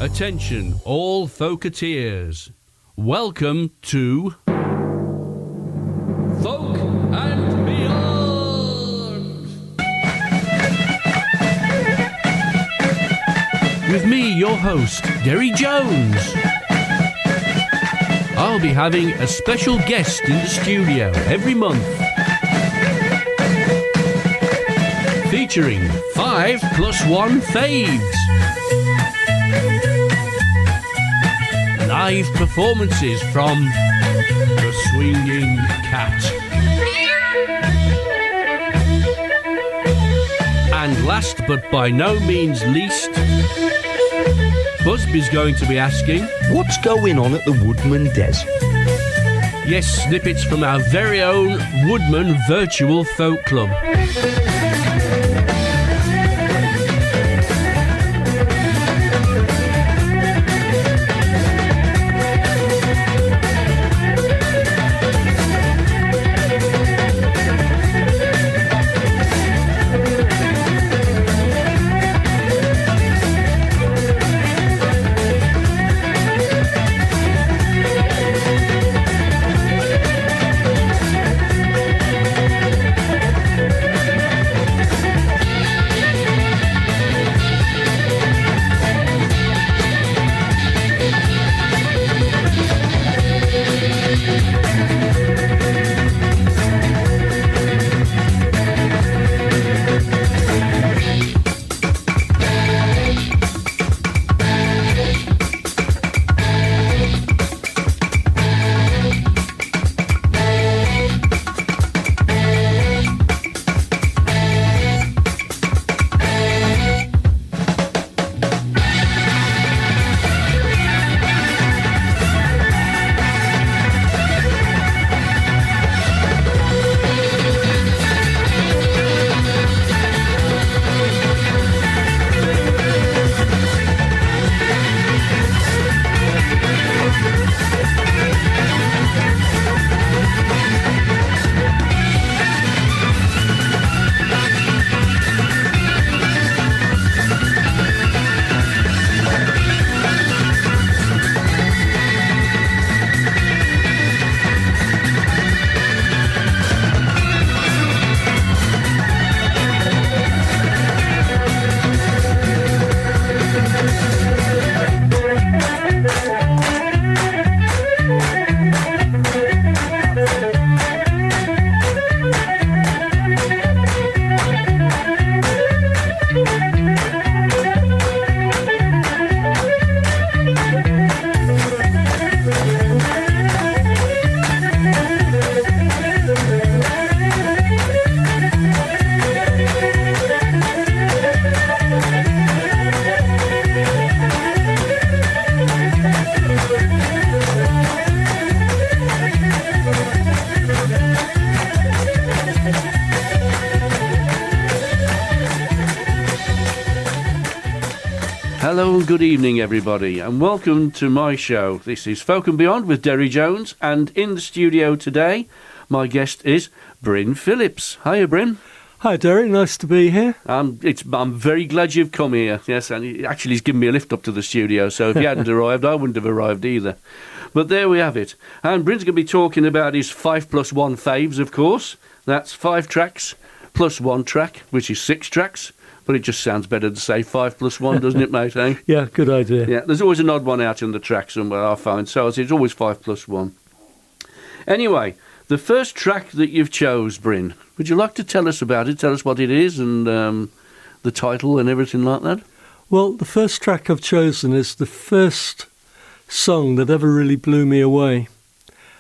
Attention, all Folketeers. Welcome to Folk and Beyond. With me, your host, Derry Jones. I'll be having a special guest in the studio every month, featuring 5+1 faves, live performances from the Swinging Cat, and last but by no means least, Busby's going to be asking, what's going on at the Woodman Des? Yes, snippets from our very own Woodman Virtual Folk Club. Hello and good evening, everybody, and welcome to my show. This is Folk and Beyond with Derry Jones, and in the studio today, my guest is Bryn Phillips. Hiya, Bryn. Hi, Derry. Nice to be here. I'm very glad you've come here. Yes, and he's given me a lift up to the studio, so if you hadn't arrived, I wouldn't have arrived either. But there we have it. And Bryn's going to be talking about his 5+1 faves, of course. That's 5 tracks plus 1 track, which is 6 tracks. But it just sounds better to say 5+1, doesn't it, mate? Eh? Yeah, good idea. Yeah, there's always an odd one out in the track somewhere, I find. So it's always 5+1. Anyway, the first track that you've chose, Bryn, would you like to tell us about it? Tell us what it is and the title and everything like that? Well, the first track I've chosen is the first song that ever really blew me away.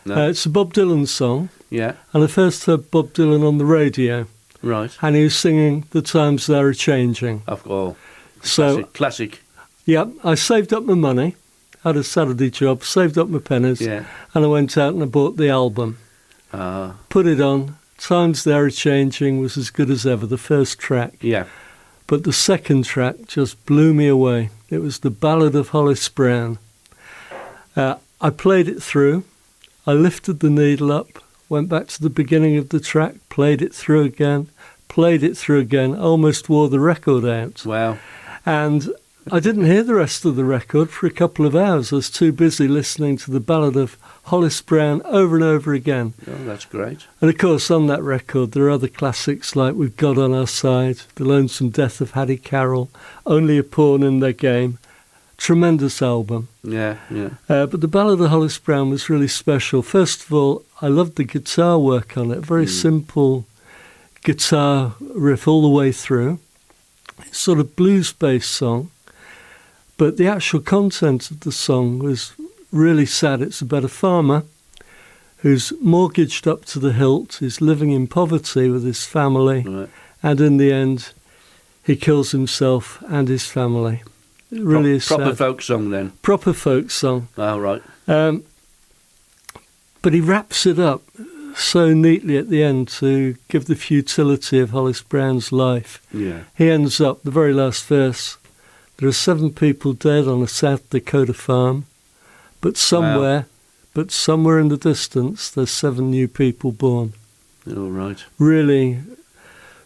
No. It's a Bob Dylan song. Yeah. And I first heard Bob Dylan on the radio. Right. And he was singing The Times They Are Changing. Oh, classic. Yeah, I saved up my money, had a Saturday job, saved up my pennies, yeah. And I went out and I bought the album. Put it on. Times They Are Changing was as good as ever, the first track. Yeah. But the second track just blew me away. It was the Ballad of Hollis Brown. I played it through. I lifted the needle up, went back to the beginning of the track, played it through again, almost wore the record out. Wow. And I didn't hear the rest of the record for a couple of hours. I was too busy listening to the Ballad of Hollis Brown over and over again. Oh, that's great. And of course, on that record, there are other classics like With God on Our Side, The Lonesome Death of Hattie Carroll, Only a Pawn in Their Game. Tremendous album. Yeah, yeah. But the Ballad of Hollis Brown was really special. First of all, I loved the guitar work on it. Very simple guitar riff all the way through. It's sort of blues-based song. But the actual content of the song was really sad. It's about a farmer who's mortgaged up to the hilt, is living in poverty with his family, Right. and in the end, he kills himself and his family. It really is proper sad. folk song then. Proper folk song. Oh, right. But he wraps it up so neatly at the end to give the futility of Hollis Brown's life. Yeah. He ends up, the very last verse, there are 7 people dead on a South Dakota farm, but somewhere in the distance, there's 7 new people born. All right. Really,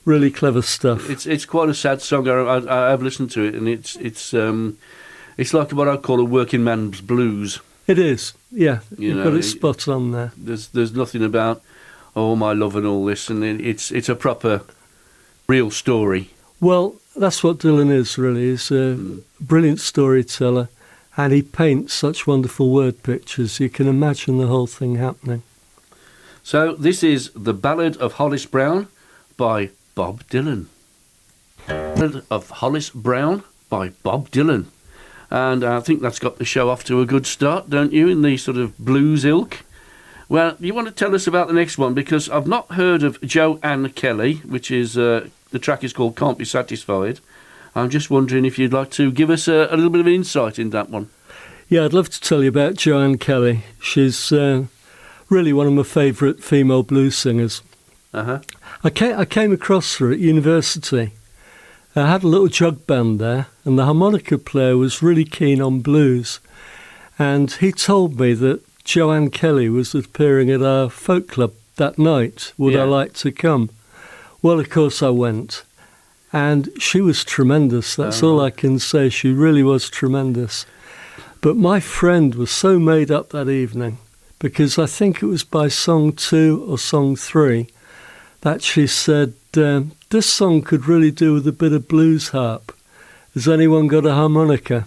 really clever stuff. It's quite a sad song. I've listened to it, and it's like what I call a working man's blues. It is, yeah. You've know, got it spot on there. There's nothing about my love and all this, and it's a proper, real story. Well, that's what Dylan is, really. He's a brilliant storyteller, and he paints such wonderful word pictures. You can imagine the whole thing happening. So this is The Ballad of Hollis Brown by Bob Dylan. Ballad of Hollis Brown by Bob Dylan. And I think that's got the show off to a good start, don't you, in the sort of blues ilk? Well, you want to tell us about the next one, because I've not heard of Joanne Kelly, which is, the track is called Can't Be Satisfied. I'm just wondering if you'd like to give us a little bit of insight in that one. Yeah, I'd love to tell you about Joanne Kelly. She's really one of my favourite female blues singers. Uh-huh. I came across her at university. I had a little jug band there, and the harmonica player was really keen on blues. And he told me that Joanne Kelly was appearing at our folk club that night. Would I like to come? Well, of course I went. And she was tremendous. That's all I can say. She really was tremendous. But my friend was so made up that evening, because I think it was by song 2 or song 3 that she said, this song could really do with a bit of blues harp. Has anyone got a harmonica?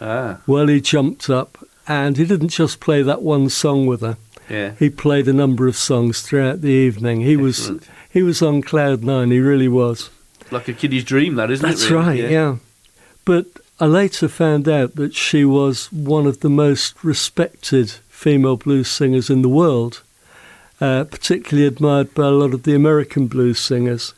Well, he jumped up, and he didn't just play that one song with her. Yeah. He played a number of songs throughout the evening. He was on cloud 9, he really was. Like a kiddie's dream, that, isn't it? That's really? right, yeah. But I later found out that she was one of the most respected female blues singers in the world, particularly admired by a lot of the American blues singers.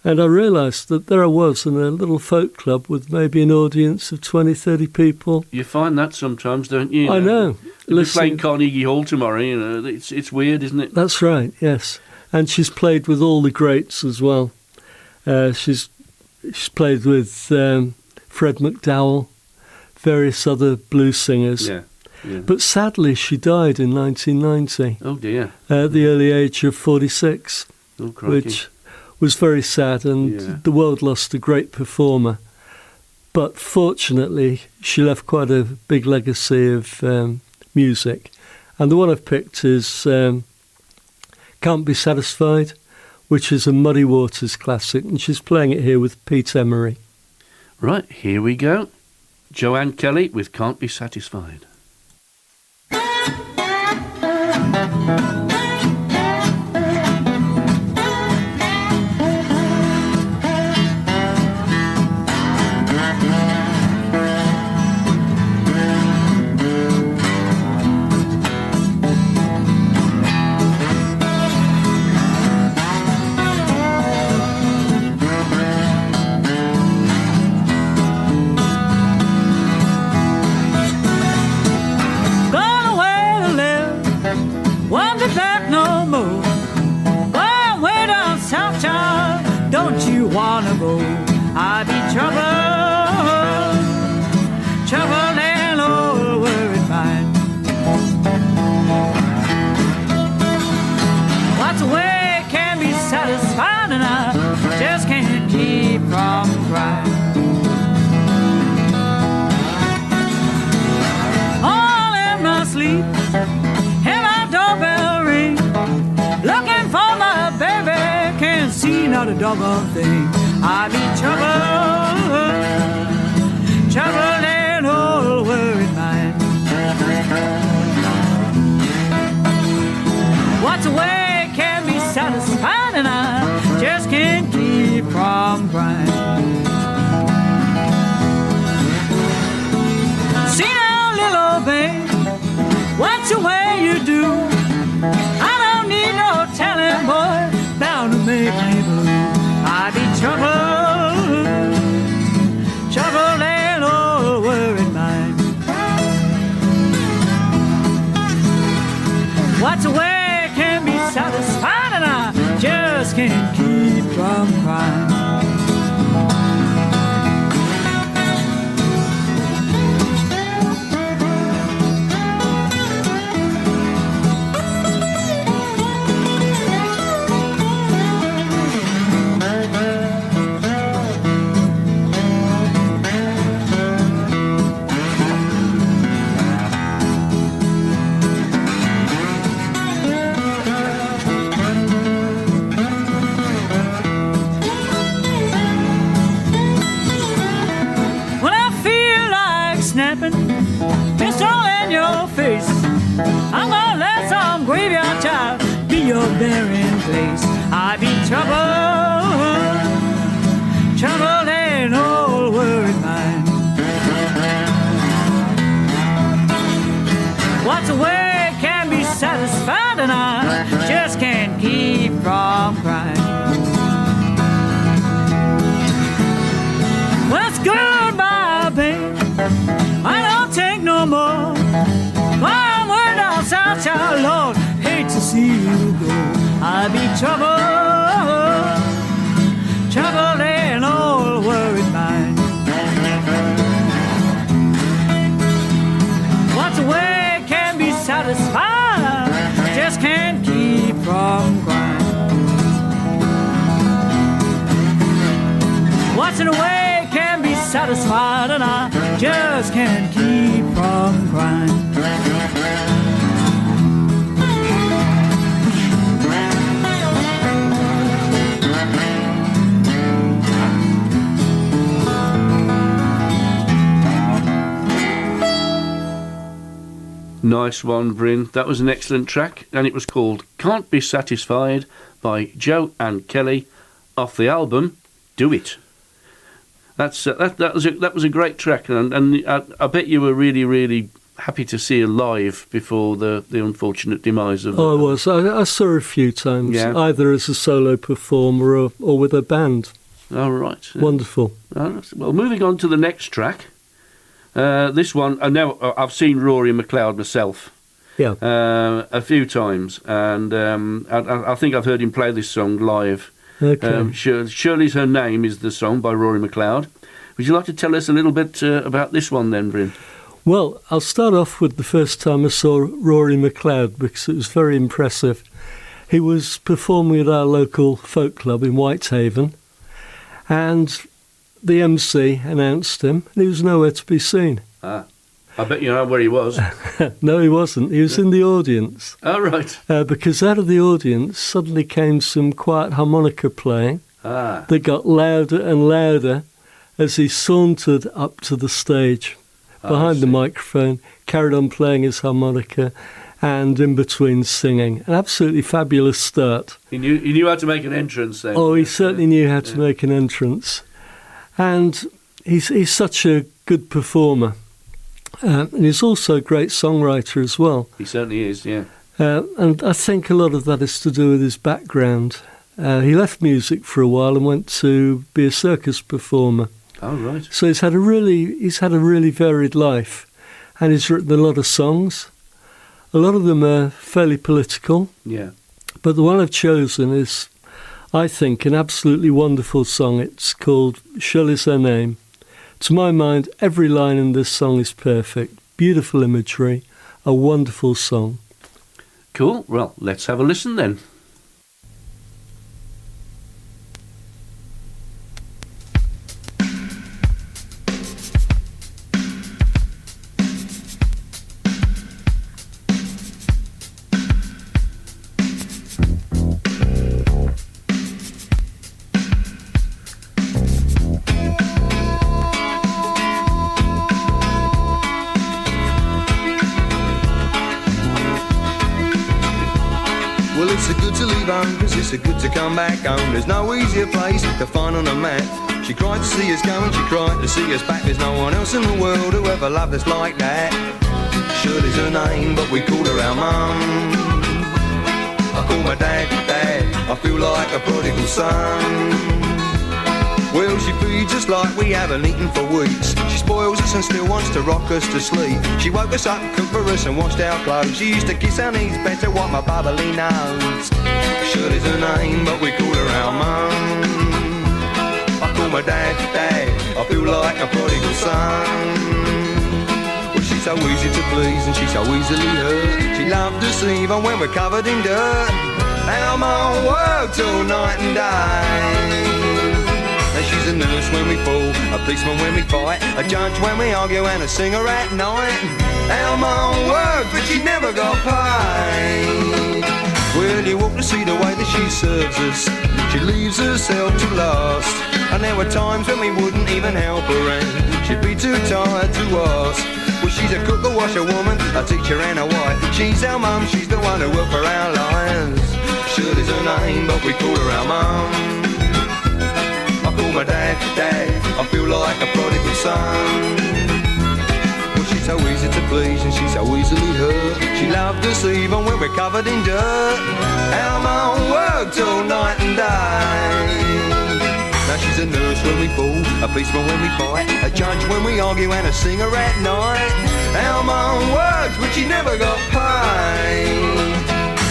And I realised that there I was in a little folk club with maybe an audience of 20, 30 people. You find that sometimes, don't you? I know. We're playing Carnegie Hall tomorrow, it's weird, isn't it? That's right, yes. And she's played with all the greats as well. She's played with Fred McDowell, various other blues singers. Yeah. But sadly, she died in 1990. Oh, dear. At the early age of 46, which was very sad, and the world lost a great performer. But fortunately, she left quite a big legacy of music. And the one I've picked is Can't Be Satisfied, which is a Muddy Waters classic, and she's playing it here with Pete Emery. Right, here we go. Joanne Kelly with Can't Be Satisfied. Wanna go, I be trouble and all worried mind. What's a way can be satisfied, and I just can't keep from crying. not a doggone thing. I be troubled and all worried mind. What's a way can be satisfied, and I just can't keep from crying. See now, little babe, what's the way you do? I don't need no telling, boy, bound to make me blue. I be troubled and all worried mind. What's a way can be satisfied, and I just can't keep from crying. I'm gonna let some graveyard child be your burying place. I be troubled and all worried mind. What's a way can be satisfied, and I just can't keep from crying. Well, it's goodbye, babe, I don't take no more. I'm way down south, child, Lord, hate to see you go. I be troubled and all worried mind. What's a way can be satisfied, just can't keep from crying. What's in a way can be satisfied, and I just can't keep from crying. Nice one, Bryn. That was an excellent track, and it was called Can't Be Satisfied by Joe and Kelly off the album Do It. That was a great track, and I bet you were really, really happy to see her live before the unfortunate demise of... Oh, I was. I saw her a few times, either as a solo performer or with a band. Oh, right. Wonderful. Well, moving on to the next track. This one, I've seen Rory McLeod myself. Yeah. A few times, and I think I've heard him play this song live. Okay. Shirley's Her Name is the song by Rory McLeod. Would you like to tell us a little bit about this one then, Bryn? Well, I'll start off with the first time I saw Rory McLeod, because it was very impressive. He was performing at our local folk club in Whitehaven, and the MC announced him, and he was nowhere to be seen. I bet you know where he was. No, he wasn't. He was in the audience. Oh, right. Because out of the audience suddenly came some quiet harmonica playing that got louder and louder as he sauntered up to the stage behind the microphone, carried on playing his harmonica, and in between singing. An absolutely fabulous start. He knew how to make an entrance then. Oh, he certainly knew how to make an entrance. And he's such a good performer. And he's also a great songwriter as well. He certainly is, yeah. And I think a lot of that is to do with his background. He left music for a while and went to be a circus performer. Oh, right. So he's had a really varied life, and he's written a lot of songs. A lot of them are fairly political. Yeah. But the one I've chosen is, I think, an absolutely wonderful song. It's called Shirley's Her Name. To my mind, every line in this song is perfect. Beautiful imagery, a wonderful song. Cool. Well, let's have a listen then. Well, it's so good to leave home, 'cause it's so good to come back home. There's no easier place to find on a map. She cried to see us go and she cried to see us back. There's no one else in the world who ever loved us like that. Shirley's her name, but we call her our mum. I call my dad, Dad, I feel like a prodigal son. Well, she feeds us like we haven't eaten for weeks. She spoils us and still wants to rock us to sleep. She woke us up, cooked for us and washed our clothes. She used to kiss our knees better, wipe my bubbly nose. Shirley's her name, but we call her our mum. I call my dad, Dad, I feel like a prodigal son. Well, she's so easy to please and she's so easily hurt. She loved us even when we're covered in dirt. Our mum worked all night and day. And she's a nurse when we fall, a policeman when we fight, a judge when we argue and a singer at night. Our mum worked but she never got paid. Well, you ought to see the way that she serves us. She leaves herself to last. And there were times when we wouldn't even help her and she'd be too tired to ask. Well, she's a cook, a washerwoman, a teacher and a wife. She's our mum, she's the one who worked for our lives. Shirley's her name, but we call her our mum. I call my dad, Dad, I feel like a prodigal son. Well, she's so easy to please and she's so easily hurt. She loved us even when we're covered in dirt. Our mum worked all night and day. Now she's a nurse when we fall, a policeman when we fight, a judge when we argue and a singer at night. Our mum worked but she never got paid.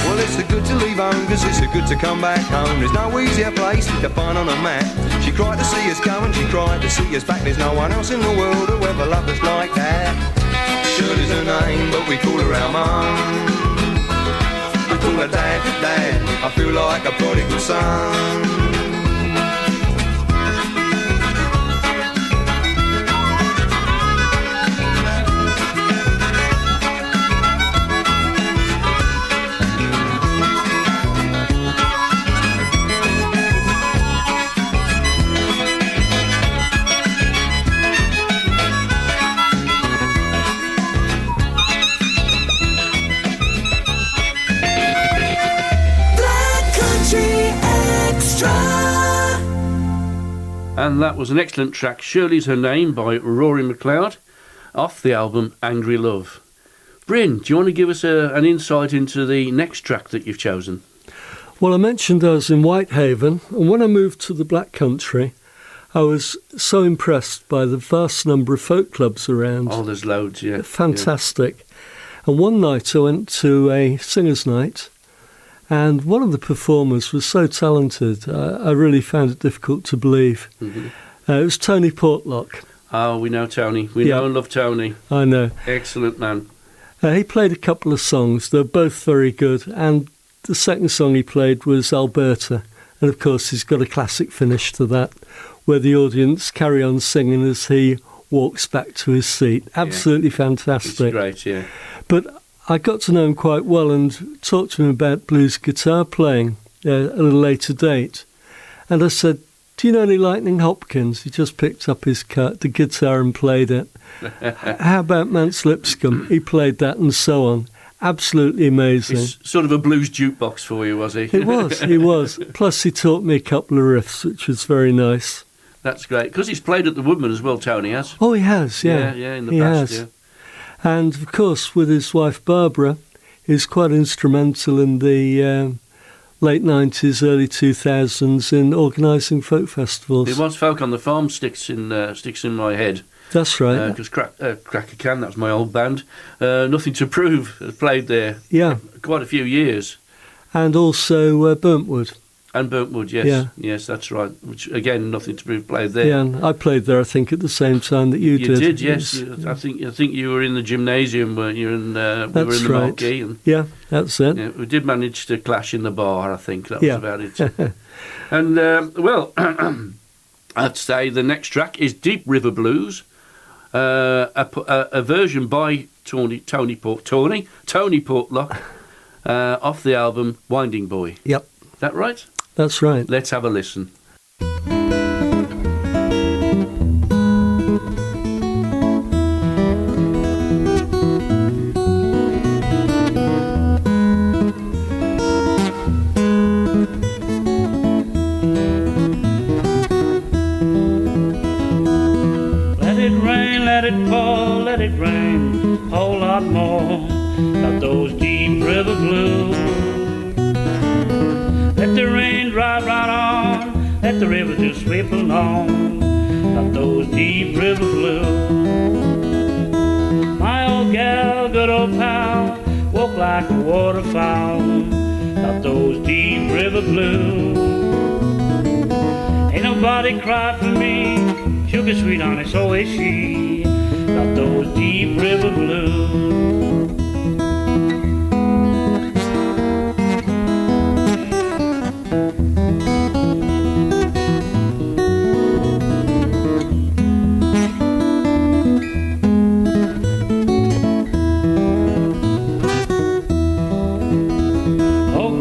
Well, it's so good to leave home, 'cause it's so good to come back home. There's no easier place to find on a map. She cried to see us go and she cried to see us back. There's no one else in the world who ever loved us like that. Shirley's her name, but we call her our mum. We call her Dad, Dad, I feel like a prodigal son. And that was an excellent track, Shirley's Her Name by Rory McLeod, off the album Angry Love. Bryn, do you want to give us an insight into the next track that you've chosen? Well, I mentioned I was in Whitehaven, and when I moved to the Black Country, I was so impressed by the vast number of folk clubs around. Oh, there's loads, yeah. Fantastic. Yeah. And one night I went to a singers' night, and one of the performers was so talented, I really found it difficult to believe. Mm-hmm. It was Tony Portlock. Oh, we know Tony. We know and love Tony. I know. Excellent man. He played a couple of songs. They're both very good. And the second song he played was Alberta. And, of course, he's got a classic finish to that, where the audience carry on singing as he walks back to his seat. Absolutely fantastic. It's great, yeah. But I got to know him quite well and talked to him about blues guitar playing at a little later date. And I said, do you know any Lightning Hopkins? He just picked up the guitar and played it. How about Mance Lipscomb? He played that and so on. Absolutely amazing. It's sort of a blues jukebox for you, was he? He was. Plus he taught me a couple of riffs, which was very nice. That's great. Because he's played at the Woodman as well, Tony has. Oh, he has, yeah. Yeah, in the past, yeah. And, of course, with his wife Barbara, he was quite instrumental in the late 90s, early 2000s in organising folk festivals. It was Folk on the Farm sticks in my head. That's right. Because Cracker Can, that was my old band. Nothing to Prove has played there. Yeah. Quite a few years. And also Burntwood. And Burntwood, yes. Yeah. Yes, that's right. Which, again, Nothing to Prove played there. Yeah, and I played there, I think, at the same time that you did. You did, yes. I think you were in the gymnasium, weren't you? And we were in the marquee. And, yeah, that's it. Yeah, we did manage to clash in the bar, I think. That was about it. And, I'd say the next track is Deep River Blues, a version by Tony Portlock, off the album Winding Boy. Yep. Is that right? That's right. Let's have a listen. it pour, let it rain, a whole lot more. Got those deep river blues. Let the rain drive right on, let the river just sweep along. Got those deep river blues. My old gal, good old pal, walk like a waterfowl. Got those deep river blues. Ain't nobody cried for me, sugar sweet honey, so is she. Got those deep river blues.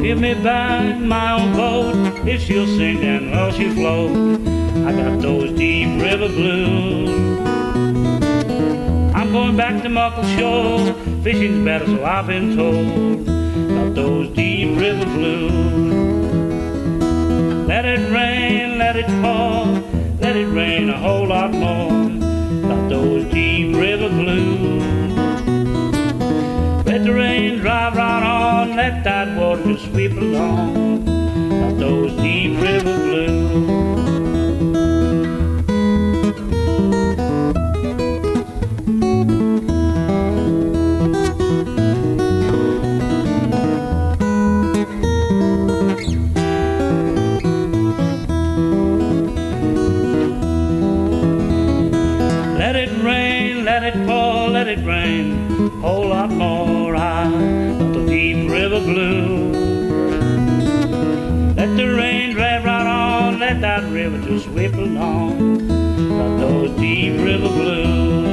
Give me back my own boat, if she'll sink and well she'll float. I got those deep river blues. I'm going back to Muckle Shore, fishing's better so I've been told. Got those deep river blues. Let it rain, let it pour, let it rain a whole lot more. Got those deep river blues. Let the rain drive right on, let that water just sweep along. Got those deep river blues. Let it rain, let it pour, let it rain, a whole lot more. I got the deep river blues. Let the rain drive right on, let that river just sweep along. Got those deep river blues.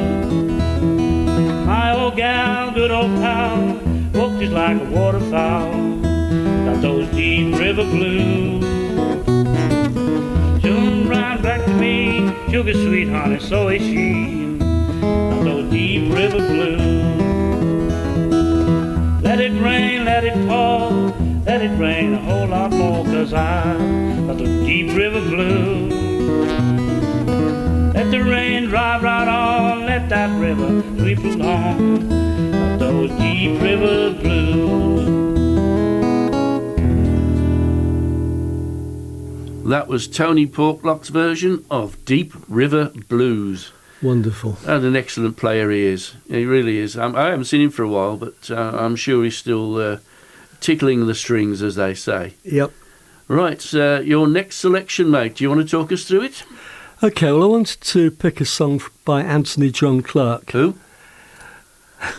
My old gal, good old pal, walk just like a waterfowl. Got those deep river blues. Soon round back to me, sugar sweet honey, so is she. Got those deep river blues. Let it rain, let it pour, let it rain a whole lot more, 'cause I got the deep river blues. Let the rain drive right on, let that river sweep along. Got those deep river blues. That was Tony Porklock's version of Deep River Blues. Wonderful. And an excellent player he is. He really is. I haven't seen him for a while, but I'm sure he's still tickling the strings, as they say. Yep. Right, your next selection, mate. Do you want to talk us through it? Okay, well, I wanted to pick a song by Anthony John Clarke. Who?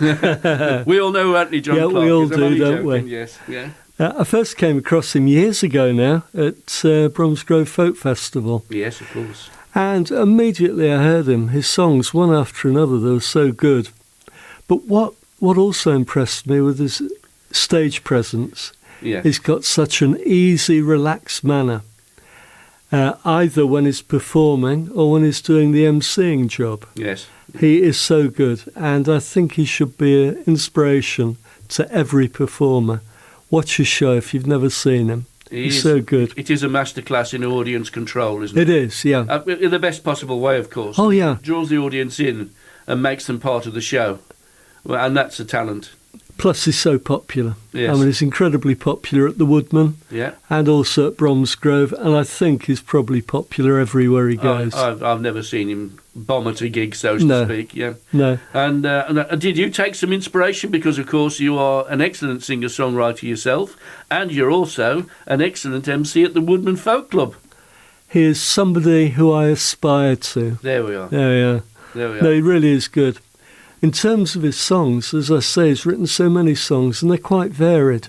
We all know who Anthony John Clarke is. Yeah, we all I'm do, only don't joking, we? Yes, yeah. I first came across him years ago now at Bromsgrove Folk Festival. Yes, of course. And immediately I heard him. His songs, one after another, they were so good. But what also impressed me with his stage presence, Yes. he's got such an easy, relaxed manner, either when he's performing or when he's doing the emceeing job. Yes. He is so good, and I think he should be an inspiration to every performer. Watch his show if you've never seen him. He's so good. It is a masterclass in audience control, isn't It it? is, yeah. In the best possible way, of course. Oh, yeah. Draws the audience in and makes them part of the show. Well, and that's a talent. Plus, he's so popular. Yes. I mean, he's incredibly popular at the Woodman Yeah. and also at Bromsgrove, and I think he's probably popular everywhere he goes. I've never seen him bomb at a gig, so to No. speak. Yeah. No. And did you take some inspiration? Because, of course, you are an excellent singer-songwriter yourself, and you're also an excellent MC at the Woodman Folk Club. He is somebody who I aspire to. There we are. There we are. There we are. No, he really is good. In terms of his songs, as I say, he's written so many songs, and they're quite varied.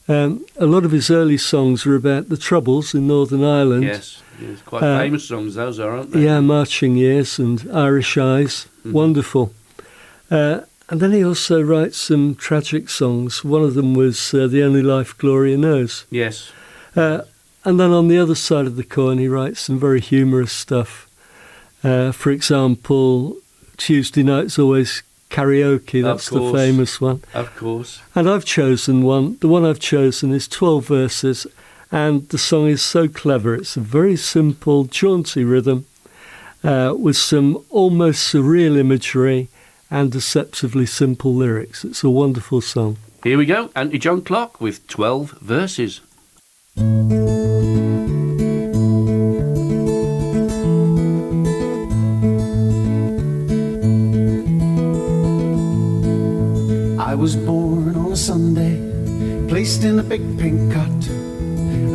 A lot of his early songs are about the Troubles in Northern Ireland. Yes. Yes. Quite famous songs, those are, aren't they? Yeah, Marching Years and Irish Eyes. Mhm. Wonderful. And then he also writes some tragic songs. One of them was The Only Life Gloria Knows. Yes. And then on the other side of the coin, he writes some very humorous stuff. For example, Tuesday Night's Always Karaoke, that's the famous one. Of course. And I've chosen one. The one I've chosen is 12 verses, and the song is so clever. It's a very simple, jaunty rhythm. with some almost surreal imagery and deceptively simple lyrics. It's a wonderful song. Here we go, Anthony John Clarke with 12 verses. I was born on a Sunday, placed in a big pink cot.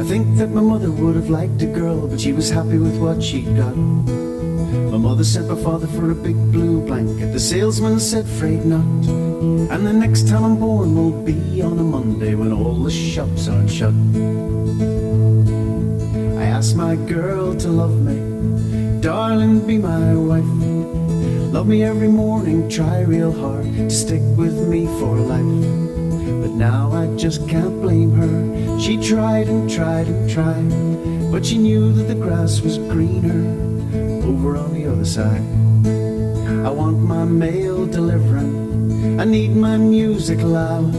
I think that my mother would have liked a girl, but she was happy with what she'd got. My mother sent my father for a big blue blanket. The salesman said, "Afraid not." And the next time I'm born will be on a Monday when all the shops aren't shut. I asked my girl to love me, darling, be my wife. Love me every morning, try real hard to stick with me for life. But now I just can't blame her. She tried and tried and tried, but she knew that the grass was greener over on the other side. I want my mail delivering, I need my music loud.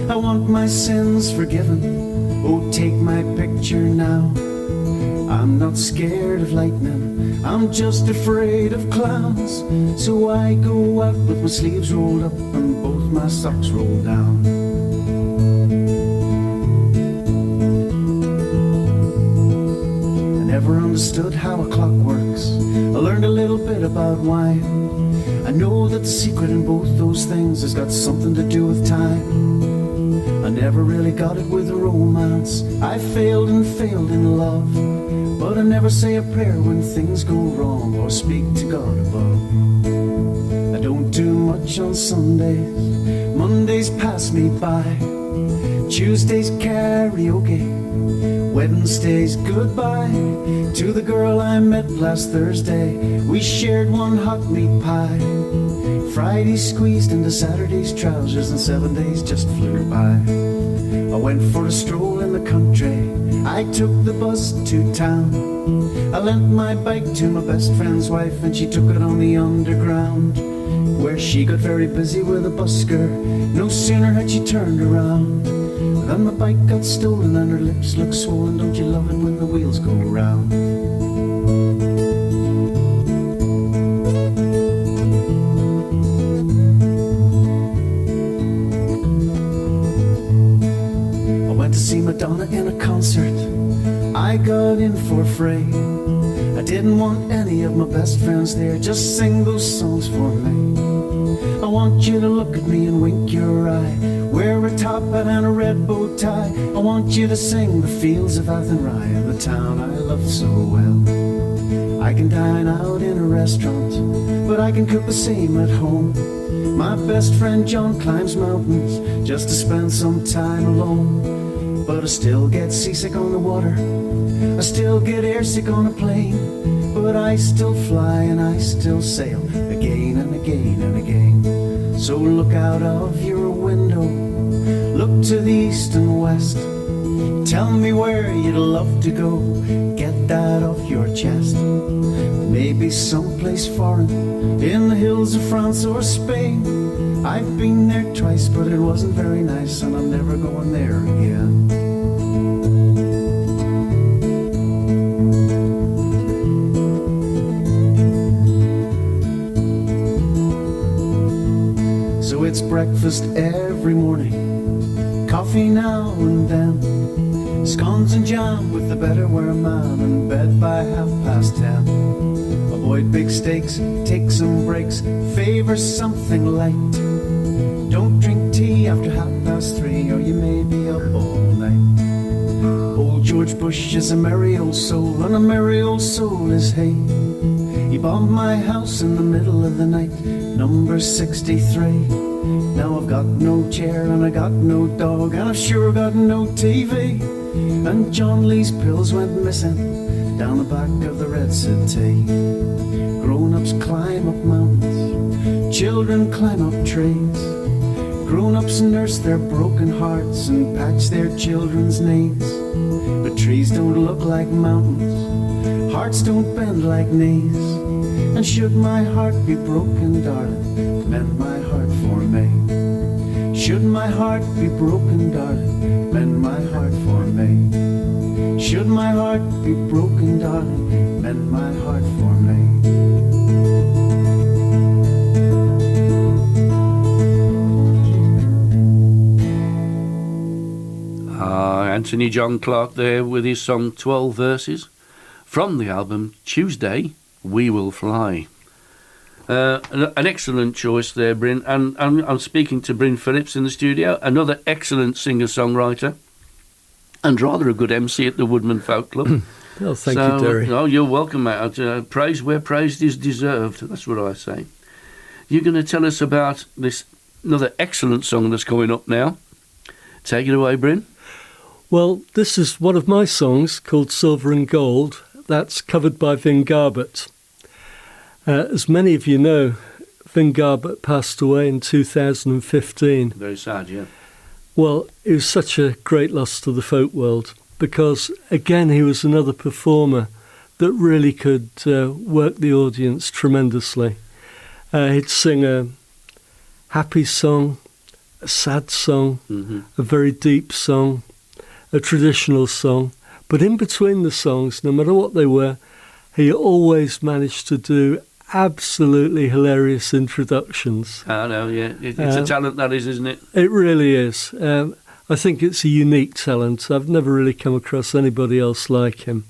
I want my sins forgiven, oh take my picture now. I'm not scared of lightning, I'm just afraid of clowns. So I go out with my sleeves rolled up and both my socks rolled down. I never understood how a clock works, I learned a little bit about wine. I know that the secret in both those things has got something to do with time. I never really got it with romance, I failed and failed in love. But I never say a prayer when things go wrong or speak to God above. I don't do much on Sundays, Mondays pass me by. Tuesdays karaoke, Wednesdays goodbye. To the girl I met last Thursday, we shared one hot meat pie. Fridays squeezed into Saturday's trousers and 7 days just flew by. I went for a stroll in the country, I took the bus to town. I lent my bike to my best friend's wife and she took it on the underground, where she got very busy with a busker. No sooner had she turned around than my bike got stolen and her lips look swollen. Don't you love it when the wheels go round? See Madonna in a concert, I got in for free. I didn't want any of my best friends there, just sing those songs for me. I want you to look at me and wink your eye, wear a top hat and a red bow tie. I want you to sing the fields of Athenry, the town I love so well. I can dine out in a restaurant, but I can cook the same at home. My best friend John climbs mountains just to spend some time alone. But I still get seasick on the water, I still get airsick on a plane. But I still fly and I still sail again and again and again. So look out of your window, look to the east and west. Tell me where you'd love to go, get that off your chest. Maybe someplace foreign, in the hills of France or Spain. I've been there twice, but it wasn't very nice, and I'm never going there again. So it's breakfast every morning, coffee now and then, scones and jam with the better wear man, and bed by 10:30. Avoid big steaks, take some breaks, favor something light. Don't drink tea after 3:30 or you may be up all night. Old George Bush is a merry old soul, and a merry old soul is he. He bombed my house in the middle of the night, number 63. Now I've got no chair and I got no dog, and I've sure got no TV. And John Lee's pills went missing down the back of the Red City. Grown-ups climb up mountains, children climb up trees. Grown-ups nurse their broken hearts and patch their children's knees. But trees don't look like mountains, hearts don't bend like knees. And should my heart be broken, darling, mend my heart for me. Should my heart be broken, darling, mend my heart for me. Should my heart be broken, darling, mend my heart for me. Anthony John Clarke there with his song 12 Verses from the album Tuesday We Will Fly. An excellent choice there, Bryn. And I'm speaking to Bryn Phillips in the studio, another excellent singer-songwriter and rather a good MC at the Woodman Folk Club. Oh, thank you, Derry. No, you're welcome, mate. Praise where praise is deserved. That's what I say. You're going to tell us about this another excellent song that's coming up now. Take it away, Bryn. Well, this is one of my songs called Silver and Gold. That's covered by Vin Garbutt. As many of you know, Vin Garbutt passed away in 2015. Very sad, yeah. Well, it was such a great loss to the folk world because, again, he was another performer that really could work the audience tremendously. He'd sing a happy song, a sad song, a very deep song, a traditional song. But in between the songs, no matter what they were, he always managed to do absolutely hilarious introductions. I know, yeah. It's a talent, that is, isn't it? It really is. I think it's a unique talent. I've never really come across anybody else like him.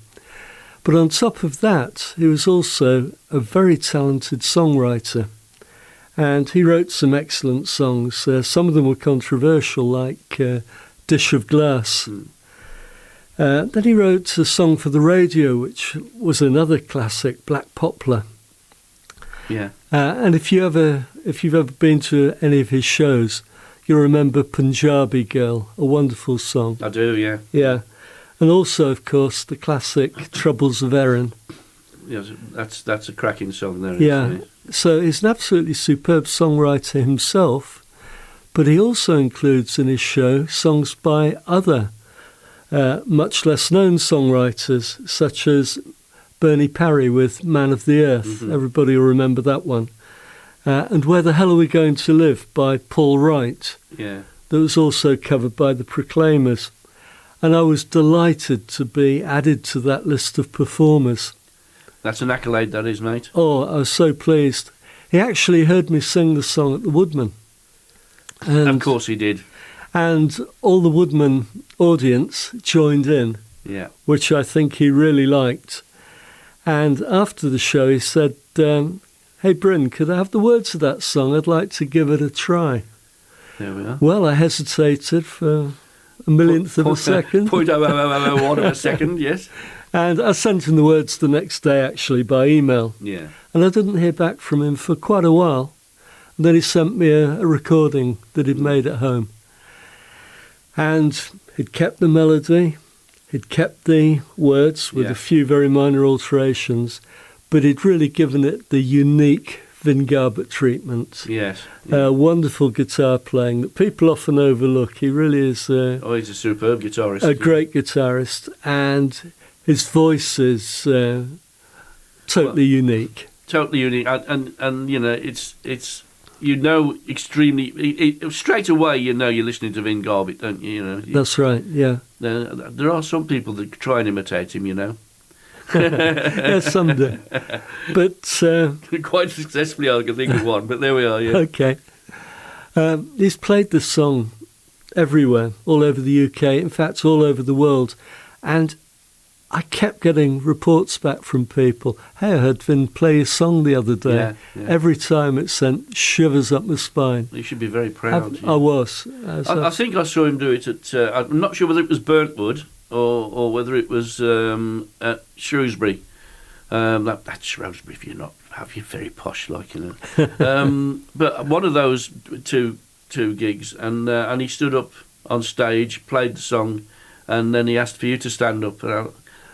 But on top of that, he was also a very talented songwriter. And he wrote some excellent songs. Some of them were controversial, like Dish of Glass. Then he wrote a song for the radio, which was another classic, Black Poplar. Yeah. And if you've ever been to any of his shows, you'll remember Punjabi Girl, a wonderful song. I do, yeah. Yeah. And also, of course, the classic Troubles of Erin. Yes, that's a cracking song there. Yeah. So he's an absolutely superb songwriter himself, but he also includes in his show songs by other much less known songwriters, such as Bernie Parry with Man of the Earth. Everybody will remember that one. And Where the Hell Are We Going to Live by Paul Wright. Yeah. That was also covered by the Proclaimers. And I was delighted to be added to that list of performers. That's an accolade, that is, mate. Oh, I was so pleased. He actually heard me sing the song at the Woodman. And, of course he did. And all the Woodman audience joined in, Yeah. which I think he really liked. And after the show, he said, hey, Bryn, could I have the words of that song? I'd like to give it a try. There we are. Well, I hesitated for a millionth of a second. 0.001 of a second, yes. And I sent him the words the next day, actually, by email. Yeah. And I didn't hear back from him for quite a while. And then he sent me a recording that he'd made at home. And he'd kept the melody, he'd kept the words with a few very minor alterations, but he'd really given it the unique Vin Garbutt treatment. Yes. Wonderful guitar playing that people often overlook. He really is he's a superb guitarist. a great guitarist, and his voice is totally unique. Totally unique, and you know it's extremely straight away. You know you're listening to Vin Garbutt, don't you? You know. That's right. Yeah. There are some people that try and imitate him. You know. Yeah, some do, but quite successfully, I can think of one. But there we are. Yeah. Okay. He's played this song everywhere, all over the UK. In fact, all over the world, and I kept getting reports back from people. Hey, I heard Vin play a song the other day. Yeah. Every time it sent shivers up my spine. You should be very proud. I was. I think I saw him do it at. I'm not sure whether it was Burntwood or whether it was at Shrewsbury. That's Shrewsbury if you're not. You're very posh, like, you know. But one of those two gigs, and he stood up on stage, played the song, and then he asked for you to stand up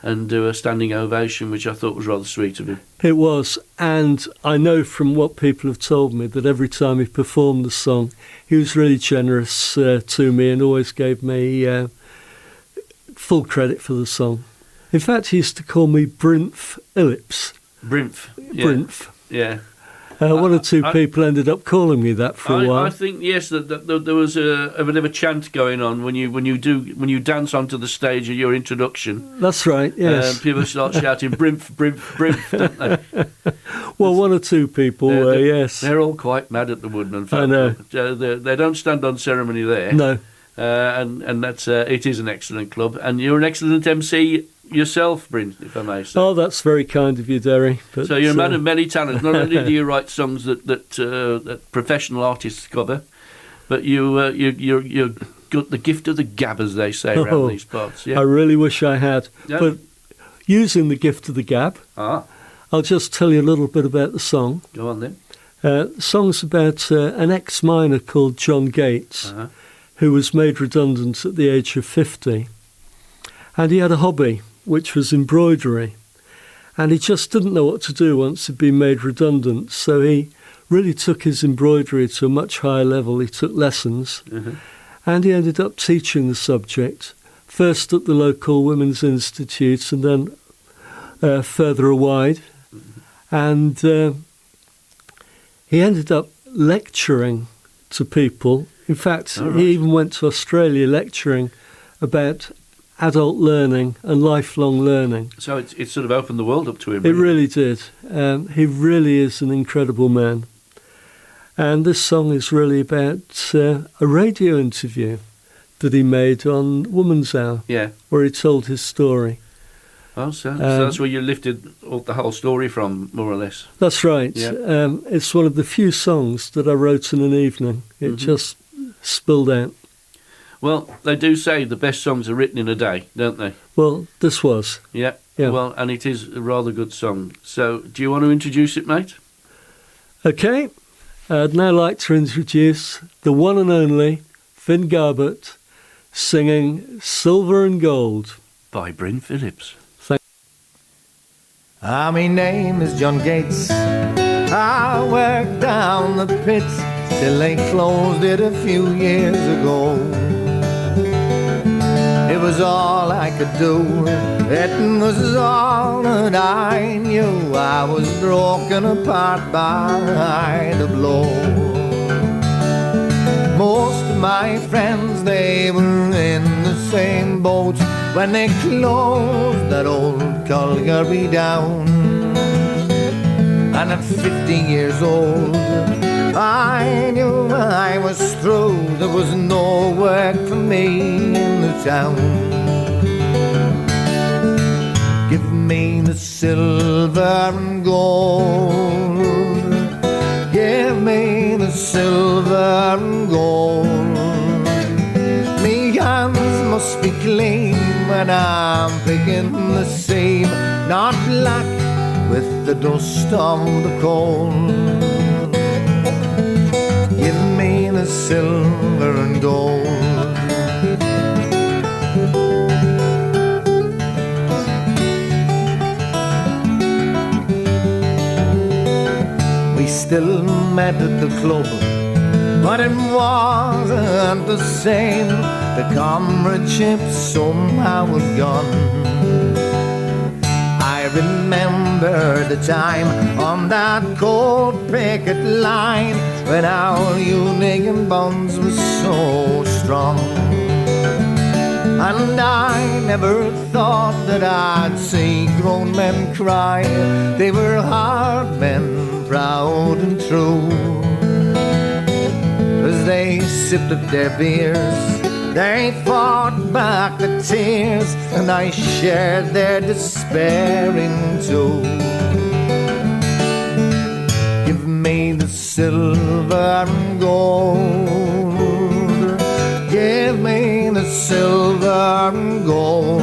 and do a standing ovation, which I thought was rather sweet of him. It was, and I know from what people have told me that every time he performed the song, he was really generous to me and always gave me full credit for the song. In fact, he used to call me Bryn Phillips. Bryn. Yeah. Bryn. Yeah. One or two people ended up calling me that for a while. I think yes, that there was a bit of a chant going on when you dance onto the stage at your introduction. That's right. Yes. People start shouting "Brimf, Brimf, Brimf," don't they? Well, one or two people were. Yes. They're all quite mad at the Woodman Folk. I know. They don't stand on ceremony there. No. and that's it is an excellent club, and you're an excellent MC yourself, Bryn, if I may say. Oh, that's very kind of you, Derry. But, so you're a man of many talents. Not only do you write songs that professional artists cover, but you're got the gift of the gab, as they say around these parts. Yeah? I really wish I had. Yeah. But using the gift of the gab, I'll just tell you a little bit about the song. Go on then. The song's about an ex-miner called John Gates, who was made redundant at the age of 50. And he had a hobby, which was embroidery. And he just didn't know what to do once he'd been made redundant. So he really took his embroidery to a much higher level. He took lessons. And he ended up teaching the subject, first at the local Women's Institute and then further wide. And he ended up lecturing to people. In fact, he even went to Australia lecturing about adult learning and lifelong learning. So it's sort of opened the world up to him. It really did. He really is an incredible man. And this song is really about a radio interview that he made on Woman's Hour, where he told his story. Oh, so that's where you lifted the whole story from, more or less. That's right. Yeah. It's one of the few songs that I wrote in an evening. It just spilled out. Well, they do say the best songs are written in a day, don't they? Well, this was. Yeah. Yeah. Well, and it is a rather good song. So, do you want to introduce it, mate? Okay. I'd now like to introduce the one and only Vin Garbutt singing Silver and Gold by Bryn Phillips. My name is John Gates. I worked down the pit till they closed it a few years ago. It was all I could do, it was all that I knew. I was broken apart by the blow. Most of my friends, they were in the same boat when they closed that old colliery down. And at 50 years old, I knew I was through. There was no work for me in the town. Give me the silver and gold. Give me the silver and gold. Me hands must be clean when I'm picking the seam, not black with the dust on the coal. Give me the silver and gold. We still met at the club, but it wasn't the same. The comradeship somehow had gone. I remember the time on that cold picket line when our union bonds were so strong. And I never thought that I'd see grown men cry. They were hard men, proud and true. As they sipped at their beers, they fought back the tears, and I shared their despairing too. Give me the silver and gold. Give me the silver and gold.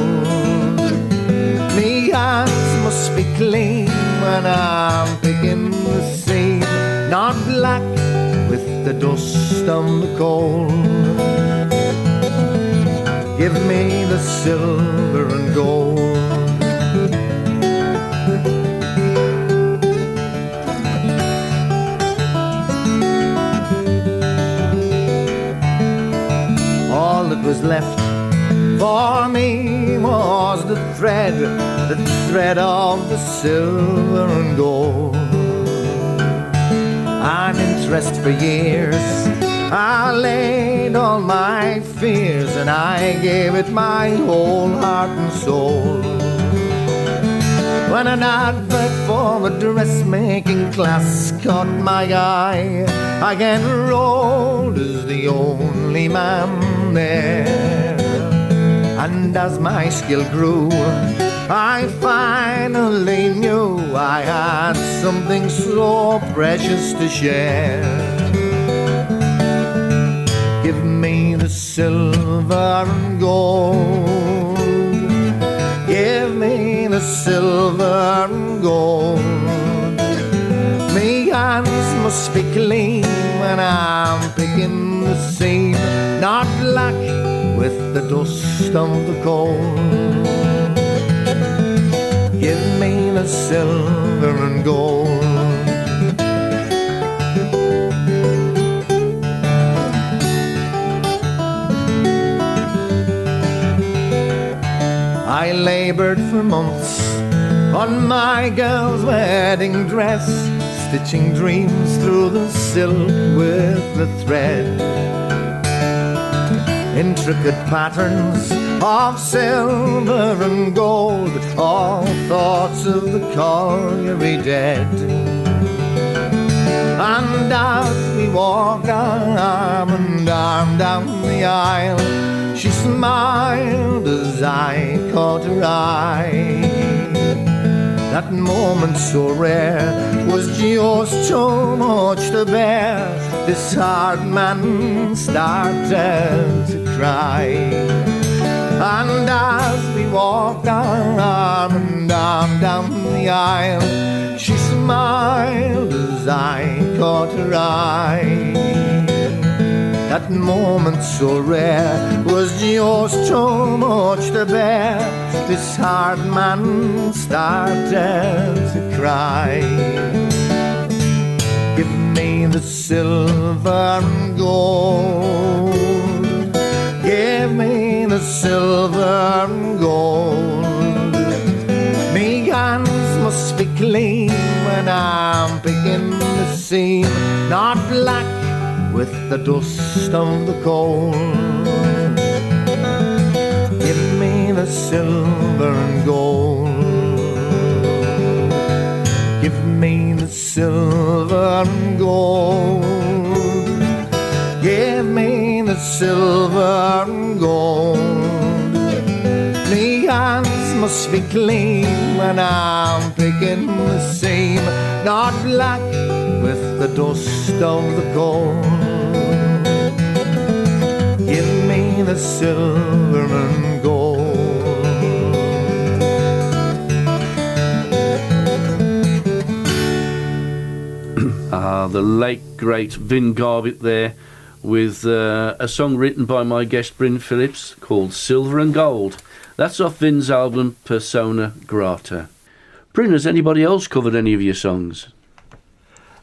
Me hands must be clean when I'm picking the seam, not black with the dust on the coal. Give me the silver and gold. All that was left for me was the thread of the silver and gold. An interest for years, I laid all my fears, and I gave it my whole heart and soul. When an advert for Oh, the dressmaking class caught my eye. I enrolled as the only man there. And as my skill grew, I finally knew I had something so precious to share. Give me the silver and gold. Give me the silver and gold. Me hands must be clean when I'm picking the seam, not black with the dust of the coal. Give me the silver and gold. I labored for months on my girl's wedding dress, stitching dreams through the silk with the thread. Intricate patterns of silver and gold, all thoughts of the colliery dead. And as we walked arm in arm down the aisle, she smiled as I caught her eye. That moment so rare was just too much to bear. This hard man started to cry. And as we walked arm in arm down the aisle, she smiled as I caught her eye. That moment so rare was just too much to bear. This hard man started to cry. Give me the silver and gold. Give me the silver and gold. Me hands must be clean when I'm picking the seam, not black with the dust of the coal. Give me the silver and gold. Give me the silver and gold. Give me the silver and gold. Me hands must be clean when I'm picking the seam, not black with the dust of the coal. Give me the silver and gold. The late great Vin Garbutt there with a song written by my guest Bryn Phillips called Silver and Gold. That's off Vin's album Persona Grata. Bryn, has anybody else covered any of your songs?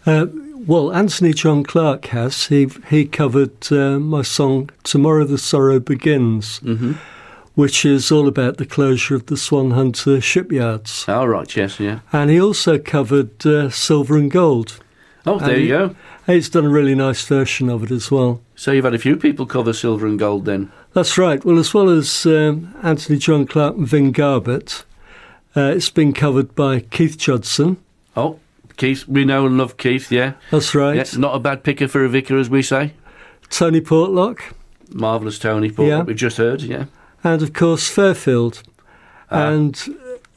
Well, Anthony John Clarke has. He covered my song Tomorrow the Sorrow Begins, which is all about the closure of the Swan Hunter shipyards. Oh, right, yes, yeah. And he also covered Silver and Gold. Oh, there you go. He's done a really nice version of it as well. So you've had a few people cover Silver and Gold then? That's right. Well, as well as Anthony John Clarke and Vin Garbutt, it's been covered by Keith Judson. Oh, Keith, we know and love Keith, yeah. That's right. Yeah, not a bad picker for a vicar, as we say. Tony Portlock. Marvellous Tony Portlock, yeah. We just heard, yeah. And, of course, Fairfield. And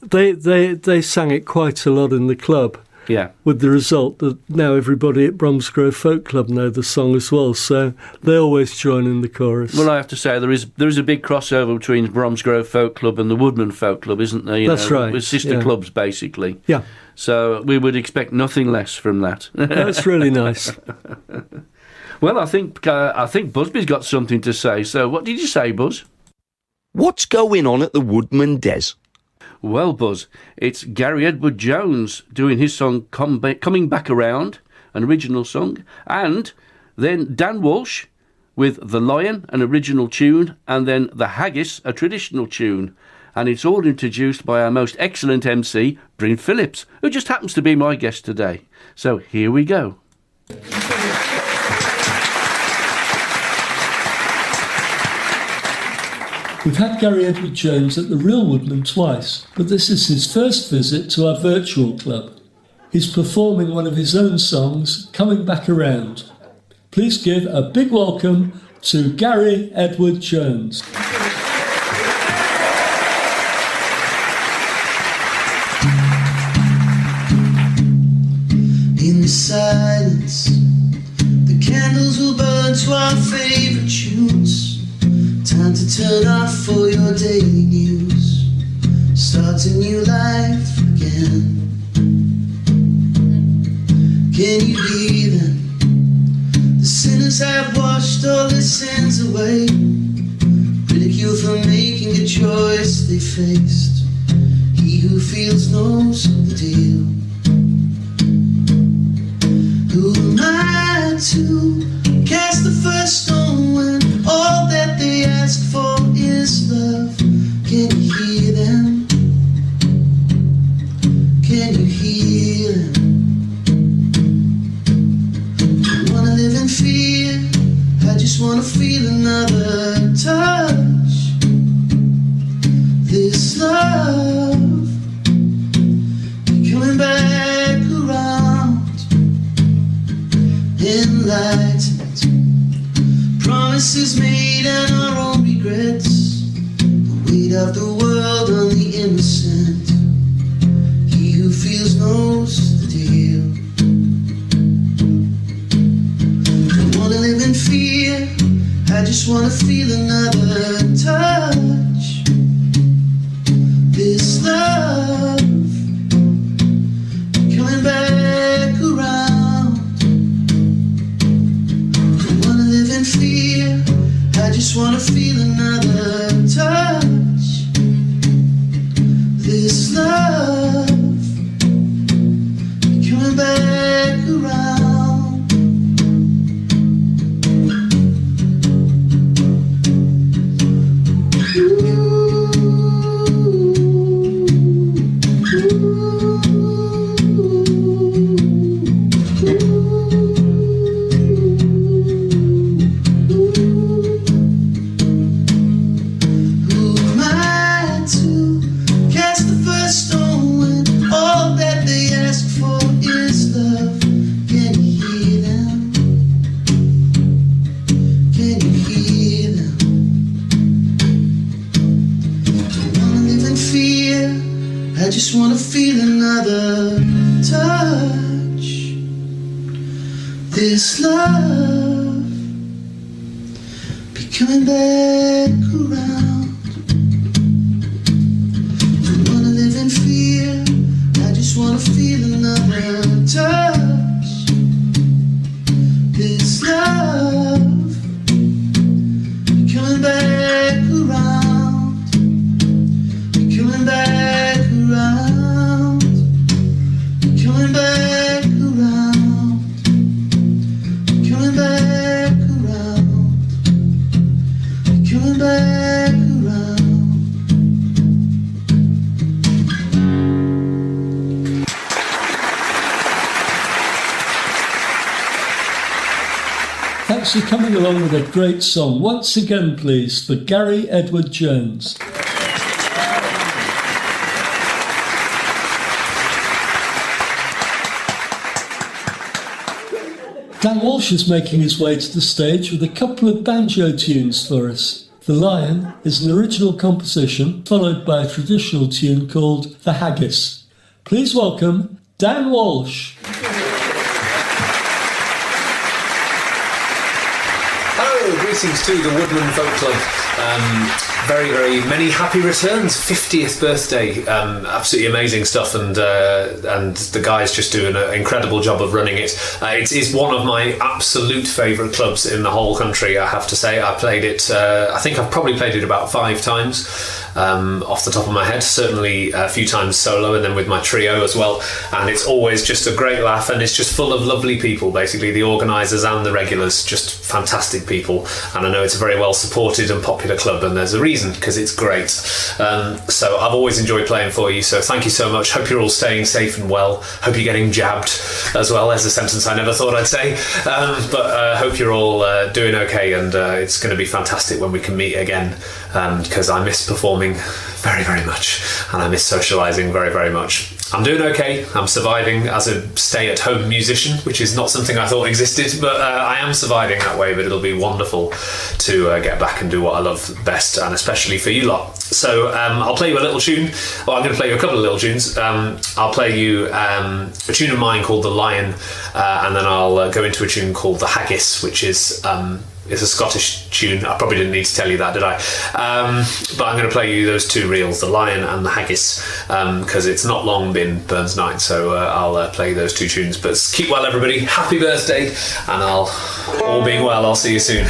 they sang it quite a lot in the club. Yeah. With the result that now everybody at Bromsgrove Folk Club know the song as well, so they always join in the chorus. Well, I have to say there is a big crossover between Bromsgrove Folk Club and the Woodman Folk Club, isn't there? That's right. With sister clubs, basically. Yeah. So we would expect nothing less from that. That's really nice. Well, I think Busby's got something to say. So what did you say, Buzz? What's going on at the Woodman Des? Well, Buzz, it's Gary Edward Jones doing his song Coming Back Around, an original song, and then Dan Walsh with The Lion, an original tune, and then The Haggis, a traditional tune. And it's all introduced by our most excellent MC, Bryn Phillips, who just happens to be my guest today. So here we go. We've had Gary Edward Jones at the Real Woodman twice, but this is his first visit to our virtual club. He's performing one of his own songs, Coming Back Around. Please give a big welcome to Gary Edward Jones. In the silence, the candles will burn to our favourite tunes. Time to turn off for your daily news. Start a new life again. Can you hear them? The sinners have washed all their sins away. Ridicule for making a choice they faced. He who feels knows the deal. Who am I to cast the first stone when all that they ask for is love? Can you hear them? Can you hear them? I wanna live in fear, I just wanna feel another touch. This love coming back around. Enlightened promises made and our own regrets. The weight of the world on the innocent. He who feels knows the deal. Don't wanna live in fear, I just wanna feel another touch. This love coming back around. Don't wanna live in fear, I just wanna feel another touch. This love coming back around. I just wanna feel another touch. This love be coming back around. Don't wanna live in fear, I just wanna feel another touch. This love be coming back around. Be coming back around, coming back around, coming back around, coming back around. Thanks for coming along with a great song. Once again, please, for Gary Edward Jones. Dan Walsh is making his way to the stage with a couple of banjo tunes for us. The Lion is an original composition followed by a traditional tune called The Haggis. Please welcome Dan Walsh. Hello, greetings to the Woodman Folk Club. Very, very many happy returns. 50th birthday. Absolutely amazing stuff, and the guys just do an incredible job of running it. It is one of my absolute favourite clubs in the whole country, I have to say. I played it, I think I've probably played it about 5 times off the top of my head, certainly a few times solo and then with my trio as well, and it's always just a great laugh, and it's just full of lovely people, basically, the organisers and the regulars, just fantastic people, and I know it's a very well supported and popular club, and there's a reason, because it's great. So I've always enjoyed playing for you, so thank you so much. Hope you're all staying safe and well. Hope you're getting jabbed as well. There's a sentence I never thought I'd say, but hope you're all doing okay, and it's going to be fantastic when we can meet again because I miss performing very, very much, and I miss socialising very, very much. I'm doing okay. I'm surviving as a stay-at-home musician, which is not something I thought existed, but I am surviving that way. But it'll be wonderful to get back and do what I love best, and especially for you lot. So I'll play you a little tune. Well, I'm going to play you a couple of little tunes. I'll play you a tune of mine called The Lion, and then I'll go into a tune called The Haggis, which is a Scottish tune. I probably didn't need to tell you that, did I? But I'm going to play you those two reels, The Lion and The Haggis, because it's not long been Burns Night, so I'll play those two tunes. But keep well, everybody. Happy birthday, and all being well, I'll see you soon.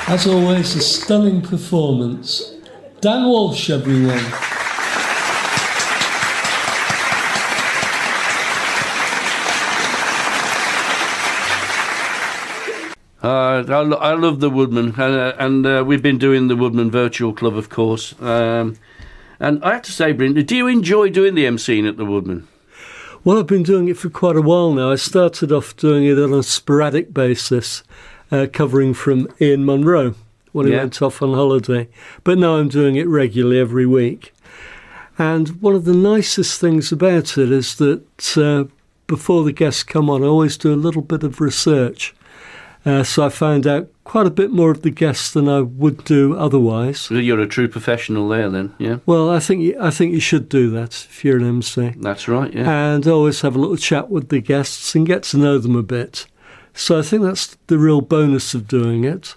As always, a stunning performance. Dan Walsh, everyone. I love the Woodman, and we've been doing the Woodman Virtual Club, of course. And I have to say, Bryn, do you enjoy doing the MCing at the Woodman? Well, I've been doing it for quite a while now. I started off doing it on a sporadic basis, covering from Ian Munro when he went off on holiday. But now I'm doing it regularly every week. And one of the nicest things about it is that before the guests come on, I always do a little bit of research. So I found out quite a bit more of the guests than I would do otherwise. Well, you're a true professional there then, yeah? Well, I think you should do that if you're an MC. That's right, yeah. And always have a little chat with the guests and get to know them a bit. So I think that's the real bonus of doing it.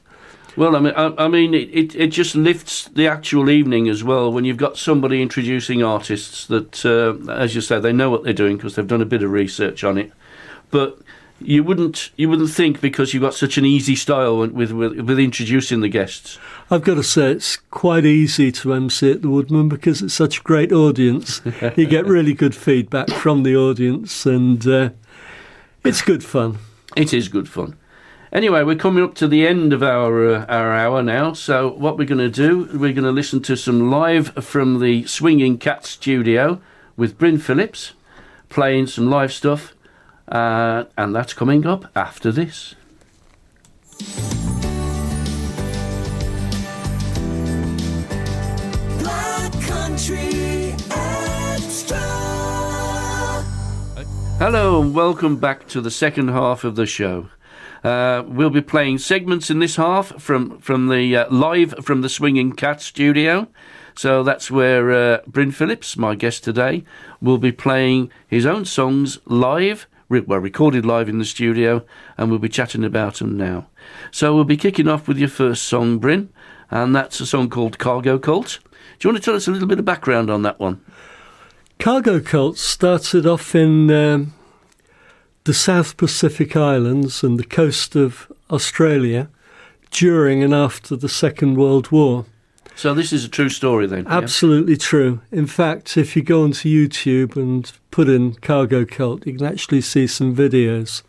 Well, I mean, it just lifts the actual evening as well when you've got somebody introducing artists that, as you say, they know what they're doing because they've done a bit of research on it. But you wouldn't think because you've got such an easy style with introducing the guests. I've got to say it's quite easy to MC at the Woodman because it's such a great audience. You get really good feedback from the audience, and it's good fun. It is good fun. Anyway, we're coming up to the end of our hour now, so what we're going to do, we're going to listen to some live from the Swinging Cat studio with Bryn Phillips, playing some live stuff, and that's coming up after this. Black Country Extra. Hello and welcome back to the second half of the show. We'll be playing segments in this half from the live from the Swinging Cat studio. So that's where Bryn Phillips, my guest today, will be playing his own songs live, recorded live in the studio, and we'll be chatting about them now. So we'll be kicking off with your first song, Bryn, and that's a song called Cargo Cult. Do you want to tell us a little bit of background on that one? Cargo Cult started off in the South Pacific Islands and the coast of Australia during and after the Second World War. So this is a true story then? Yeah? Absolutely true. In fact, if you go onto YouTube and put in Cargo Cult, you can actually see some videos.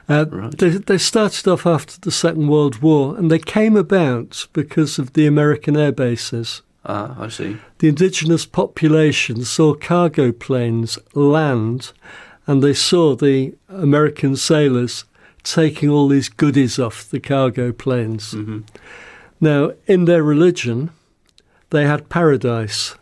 Right. They started off after the Second World War, and they came about because of the American air bases. Ah, I see. The indigenous population saw cargo planes land, and they saw the American sailors taking all these goodies off the cargo planes. Mm-hmm. Now, in their religion, they had paradise,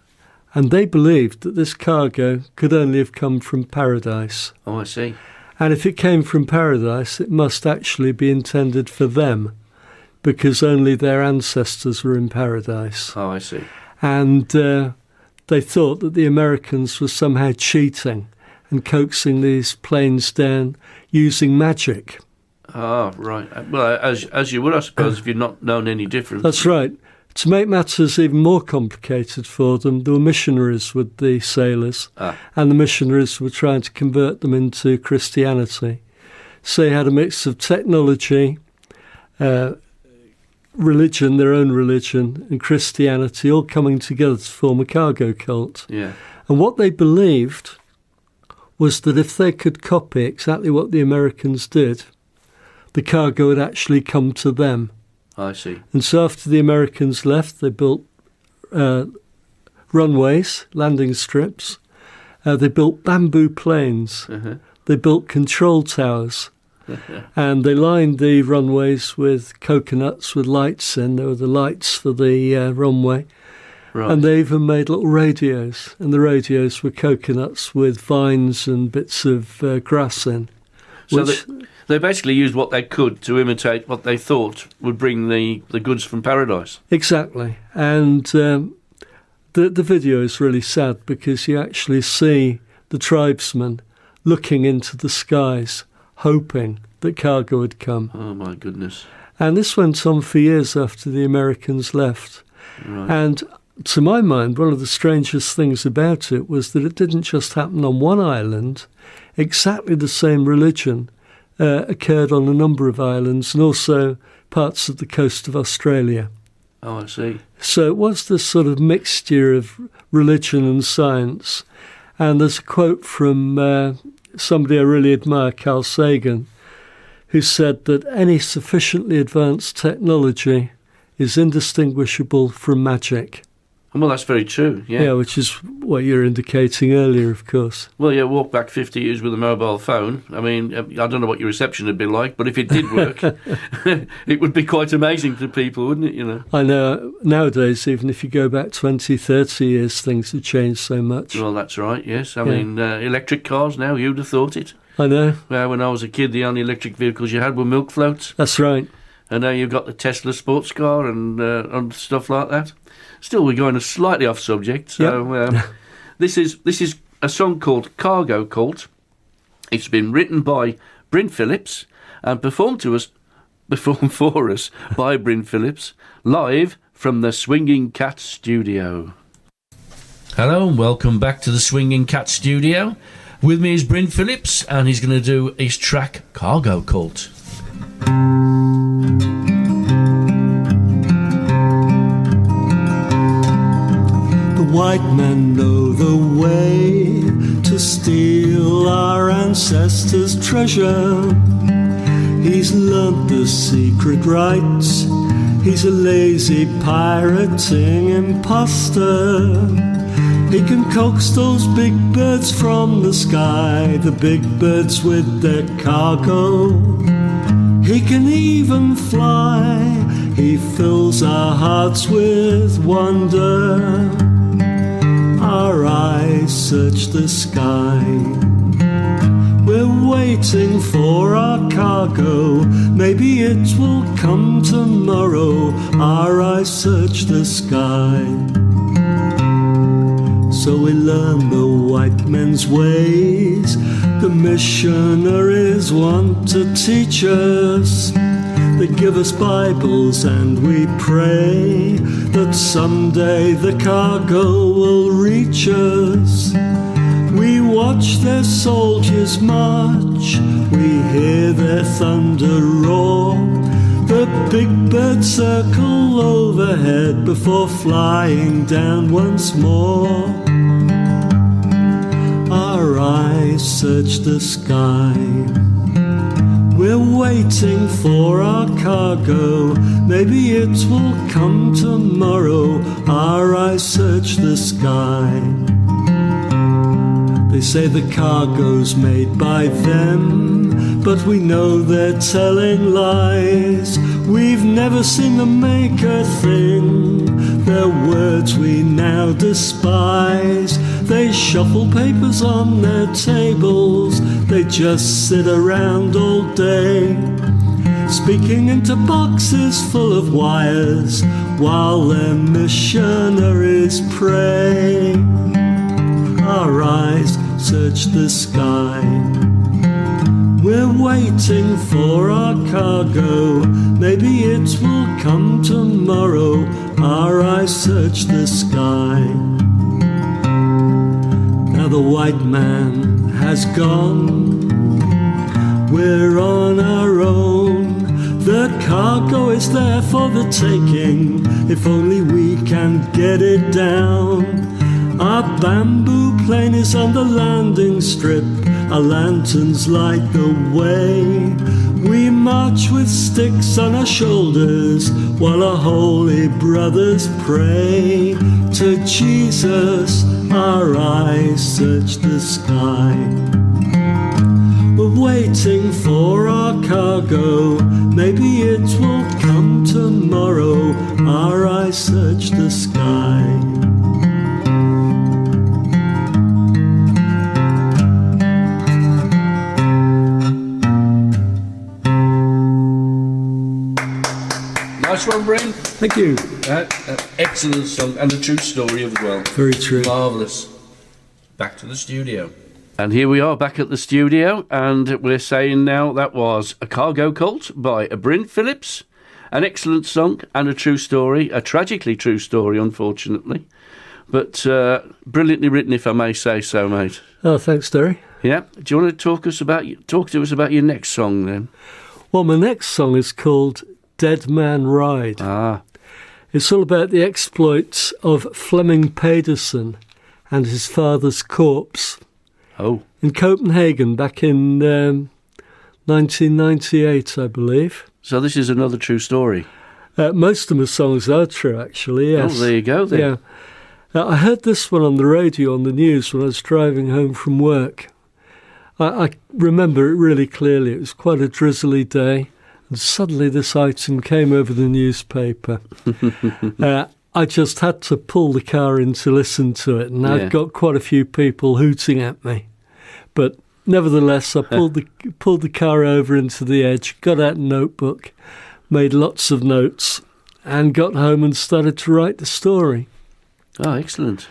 and they believed that this cargo could only have come from paradise. Oh, I see. And if it came from paradise, it must actually be intended for them, because only their ancestors were in paradise. Oh, I see. And they thought that the Americans were somehow cheating and coaxing these planes down using magic. Ah, right. Well, as you would, I suppose, if you'd not known any difference. That's right. To make matters even more complicated for them, there were missionaries with the sailors, and the missionaries were trying to convert them into Christianity. So they had a mix of technology, religion, their own religion, and Christianity all coming together to form a cargo cult. Yeah. And what they believed was that if they could copy exactly what the Americans did, the cargo would actually come to them. I see. And so after the Americans left, they built runways, landing strips. They built bamboo planes. Uh-huh. They built control towers. And they lined the runways with coconuts with lights in. There were the lights for the runway. Right. And they even made little radios. And the radios were coconuts with vines and bits of grass in. So they basically used what they could to imitate what they thought would bring the goods from paradise. Exactly. And the video is really sad because you actually see the tribesmen looking into the skies, hoping that cargo would come. Oh, my goodness. And this went on for years after the Americans left. Right. And to my mind, one of the strangest things about it was that it didn't just happen on one island. Exactly the same religion occurred on a number of islands and also parts of the coast of Australia. Oh, I see. So it was this sort of mixture of religion and science. And there's a quote from somebody I really admire, Carl Sagan, who said that any sufficiently advanced technology is indistinguishable from magic. Well, that's very true, yeah. Yeah, which is what you're indicating earlier, of course. Well, yeah, walk back 50 years with a mobile phone. I mean, I don't know what your reception would be like, but if it did work, it would be quite amazing to people, wouldn't it, you know? I know. Nowadays, even if you go back 20, 30 years, things have changed so much. Well, that's right, yes. I mean, electric cars now, who'd have thought it? I know. Well, when I was a kid, the only electric vehicles you had were milk floats. That's right. And now you've got the Tesla sports car and stuff like that. Still, we're going slightly off subject. So this is a song called Cargo Cult. It's been written by Bryn Phillips and performed for us by Bryn Phillips live from the Swinging Cat Studio. Hello and welcome back to the Swinging Cat Studio. With me is Bryn Phillips and he's going to do his track Cargo Cult. White men know the way to steal our ancestors' treasure. He's learnt the secret rites. He's a lazy pirating imposter. He can coax those big birds from the sky, the big birds with their cargo. He can even fly. He fills our hearts with wonder. Our eyes search the sky. We're waiting for our cargo. Maybe it will come tomorrow. Our eyes search the sky. So we learn the white men's ways. The missionaries want to teach us. They give us Bibles and we pray that someday the cargo will reach us. We watch their soldiers march, we hear their thunder roar. The big birds circle overhead before flying down once more. Our eyes search the sky. We're waiting for our cargo. Maybe it will come tomorrow. Our eyes search the sky. They say the cargo's made by them, but we know they're telling lies. We've never seen them make a thing. Their words we now despise. They shuffle papers on their tables. They just sit around all day, speaking into boxes full of wires, while their missionaries pray. Our eyes search the sky. We're waiting for our cargo. Maybe it will come tomorrow. Our eyes search the sky. Now the white man has gone. We're on our own. The cargo is there for the taking, if only we can get it down. Our bamboo plane is on the landing strip. Our lanterns light the way. We march with sticks on our shoulders while our holy brothers pray. To Jesus our eyes search the sky. We're waiting for our cargo. Maybe it will come tomorrow. Our eyes search the sky. Nice one, Bryn. Thank you. Excellent song and a true story as well. Very true. Marvellous. Back to the studio. And here we are back at the studio, and we're saying now that was A Cargo Cult by Bryn Phillips. An excellent song and a true story, a tragically true story, unfortunately. But brilliantly written, if I may say so, mate. Oh, thanks, Derry. Yeah. Do you want to talk to us about your next song then? Well, my next song is called Dead Man Ride. It's all about the exploits of Flemming Pedersen and his father's corpse. Oh. In Copenhagen back in 1998, I believe. So this is another true story? Most of my songs are true, actually, yes. Oh, there you go then. Yeah. I heard this one on the radio, on the news, when I was driving home from work. I remember it really clearly. It was quite a drizzly day. And suddenly this item came over the newspaper. I just had to pull the car in to listen to it, and I've got quite a few people hooting at me. But nevertheless, I pulled the car over into the edge, got out a notebook, made lots of notes, and got home and started to write the story. Oh, excellent.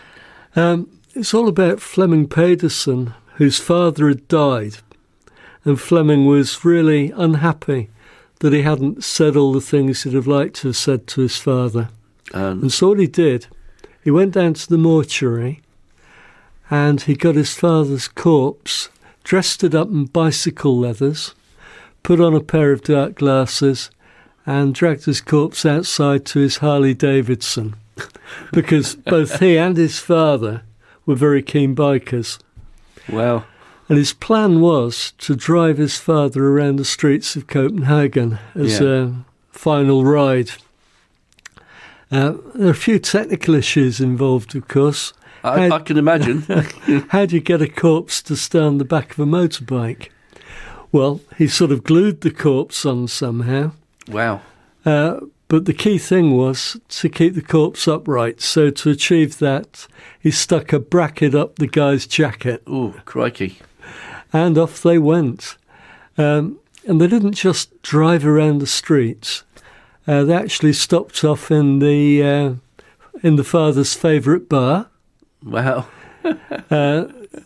It's all about Flemming Pedersen, whose father had died, and Flemming was really unhappy that he hadn't said all the things he'd have liked to have said to his father. And so what he did, he went down to the mortuary and he got his father's corpse, dressed it up in bicycle leathers, put on a pair of dark glasses and dragged his corpse outside to his Harley Davidson, because both he and his father were very keen bikers. Wow. And his plan was to drive his father around the streets of Copenhagen as a final ride. There are a few technical issues involved, of course. I can imagine. How do you get a corpse to stay on the back of a motorbike? Well, he sort of glued the corpse on somehow. Wow. But the key thing was to keep the corpse upright. So to achieve that, he stuck a bracket up the guy's jacket. Ooh, crikey. And off they went. And they didn't just drive around the streets. They actually stopped off in the father's favourite bar. Wow.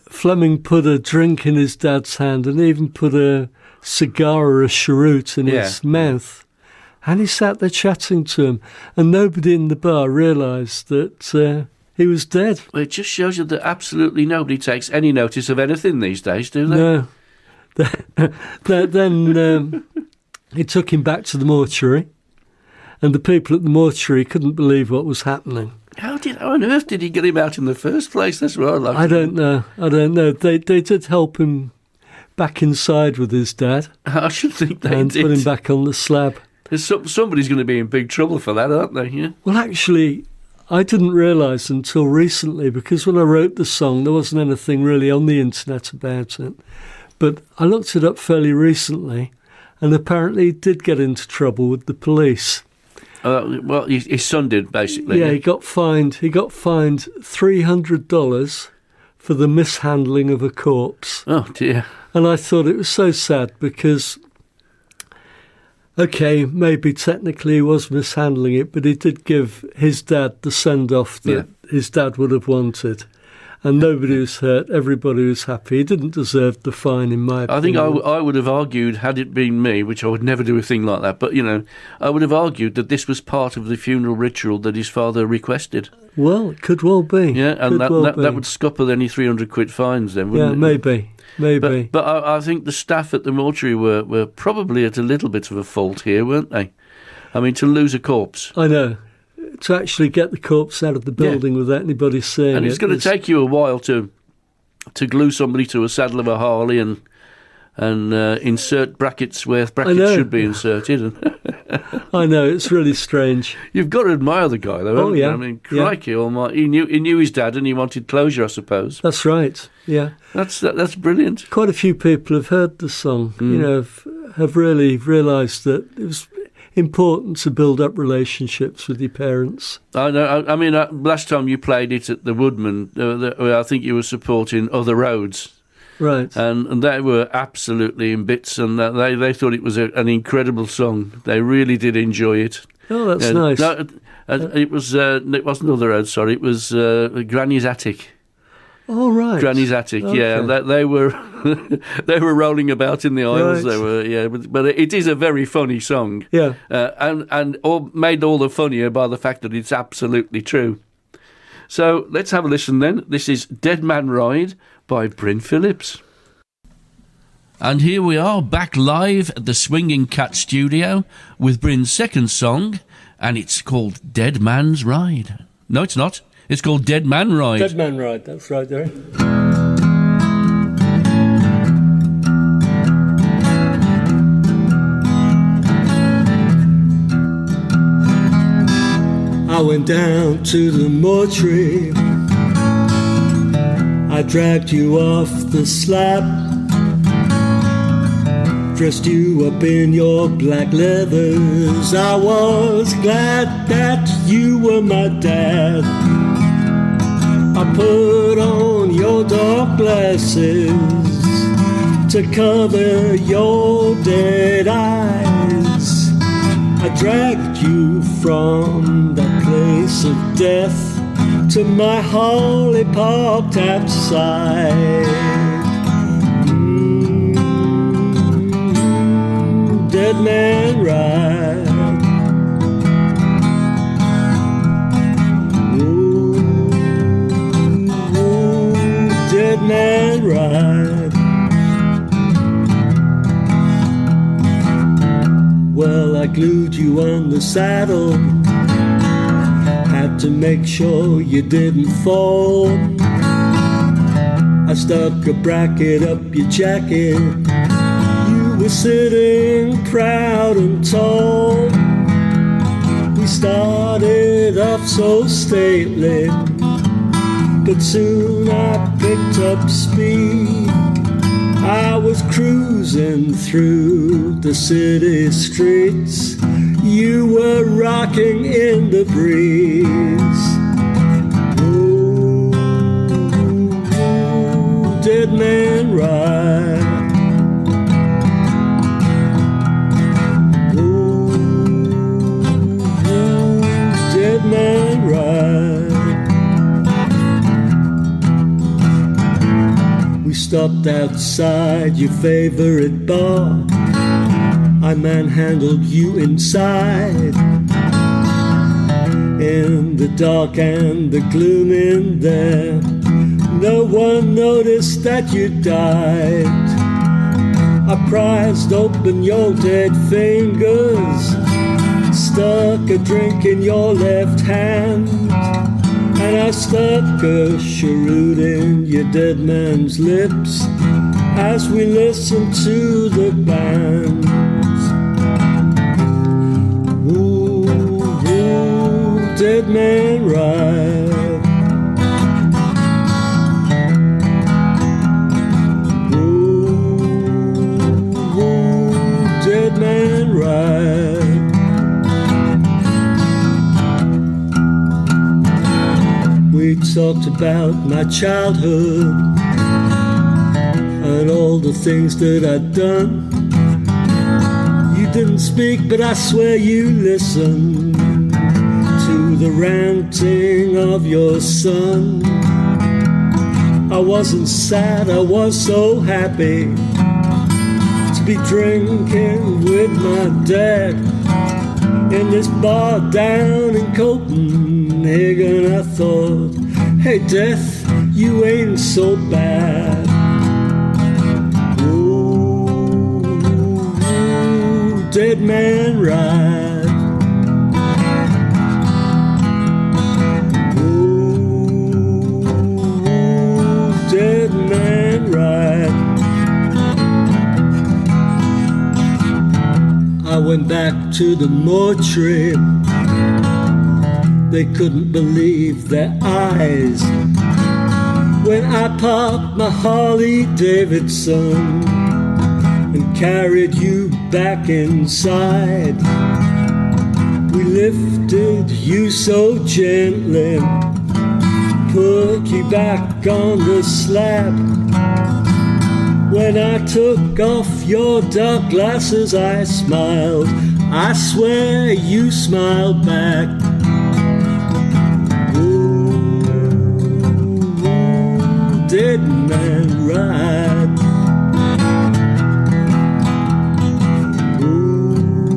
Flemming put a drink in his dad's hand and even put a cigar or a cheroot in his mouth. And he sat there chatting to him, and nobody in the bar realised that he was dead. Well, it just shows you that absolutely nobody takes any notice of anything these days, do they? No. Then he took him back to the mortuary, and the people at the mortuary couldn't believe what was happening. How on earth did he get him out in the first place? That's what I'd like I to don't know. They did help him back inside with his dad. I should think they and did. Put him back on the slab. Somebody's going to be in big trouble for that, aren't they? Yeah. Well, actually, I didn't realise until recently, because when I wrote the song, there wasn't anything really on the internet about it. But I looked it up fairly recently, and apparently he did get into trouble with the police. Well, his son did, basically. Yeah, he got fined. He got fined $300 for the mishandling of a corpse. Oh dear! And I thought it was so sad because, okay, maybe technically he was mishandling it, but he did give his dad the send-off that his dad would have wanted. And nobody was hurt, everybody was happy. He didn't deserve the fine, in my opinion. I think I would have argued, had it been me, which I would never do a thing like that, but, I would have argued that this was part of the funeral ritual that his father requested. Well, it could well be. Yeah, and that would scupper any 300 quid fines then, wouldn't it? Maybe. But I think the staff at the mortuary were probably at a little bit of a fault here, weren't they? I mean, to lose a corpse. I know. To actually get the corpse out of the building without anybody seeing it. And it's going to take you a while to glue somebody to a saddle of a Harley and insert brackets where brackets should be inserted. I know, it's really strange. You've got to admire the guy, though. Oh, yeah. I mean, crikey almighty. He knew his dad and he wanted closure, I suppose. That's right, yeah. That's brilliant. Quite a few people have heard the song, have really realised that it was important to build up relationships with your parents. I know. I mean, last time you played it at the Woodman, I think you were supporting Other Roads. Right. And they were absolutely in bits, and they thought it was an incredible song. They really did enjoy it. Oh, that's nice. No, it wasn't Other Roads, sorry. It was Granny's Attic. Oh, right. Granny's Attic, okay. Yeah. They were they were rolling about in the aisles. Right. They were, but it is a very funny song. Yeah. And made all the funnier by the fact that it's absolutely true. So let's have a listen then. This is Dead Man Ride by Bryn Phillips. And here we are, back live at the Swinging Cat studio with Bryn's second song, and it's called Dead Man's Ride. No, it's not. It's called Dead Man Ride. Dead Man Ride, that's right, Derry. I went down to the mortuary. I dragged you off the slab, dressed you up in your black leathers. I was glad that you were my dad. I put on your dark glasses to cover your dead eyes. I dragged you from that place of death to my Harley parked outside. Dead man ride. Dead man ride. Well, I glued you on the saddle, had to make sure you didn't fall. I stuck a bracket up your jacket, you were sitting proud and tall. We started off so stately, but soon I picked up speed. I was cruising through the city streets, you were rocking in the breeze. Ooh, dead man ride. Ooh, dead man ride. We stopped outside your favorite bar. I manhandled you inside. In the dark and the gloom in there, no one noticed that you died. I prized open your dead fingers, stuck a drink in your left hand, and I stuck a cheroot in your dead man's lips as we listened to the band. Ooh, ooh, dead man ride. Dead man ride. We talked about my childhood and all the things that I'd done. You didn't speak, but I swear you listened to the ranting of your son. I wasn't sad, I was so happy be drinking with my dad in this bar down in Copenhagen. I thought, hey death, you ain't so bad. Ooh, dead man ride. Ooh, dead man ride. I went back to the mortuary. They couldn't believe their eyes when I parked my Harley Davidson and carried you back inside. We lifted you so gently, put you back on the slab. When I took off your dark glasses, I smiled. I swear you smiled back. Ooh, dead man ride. Ooh,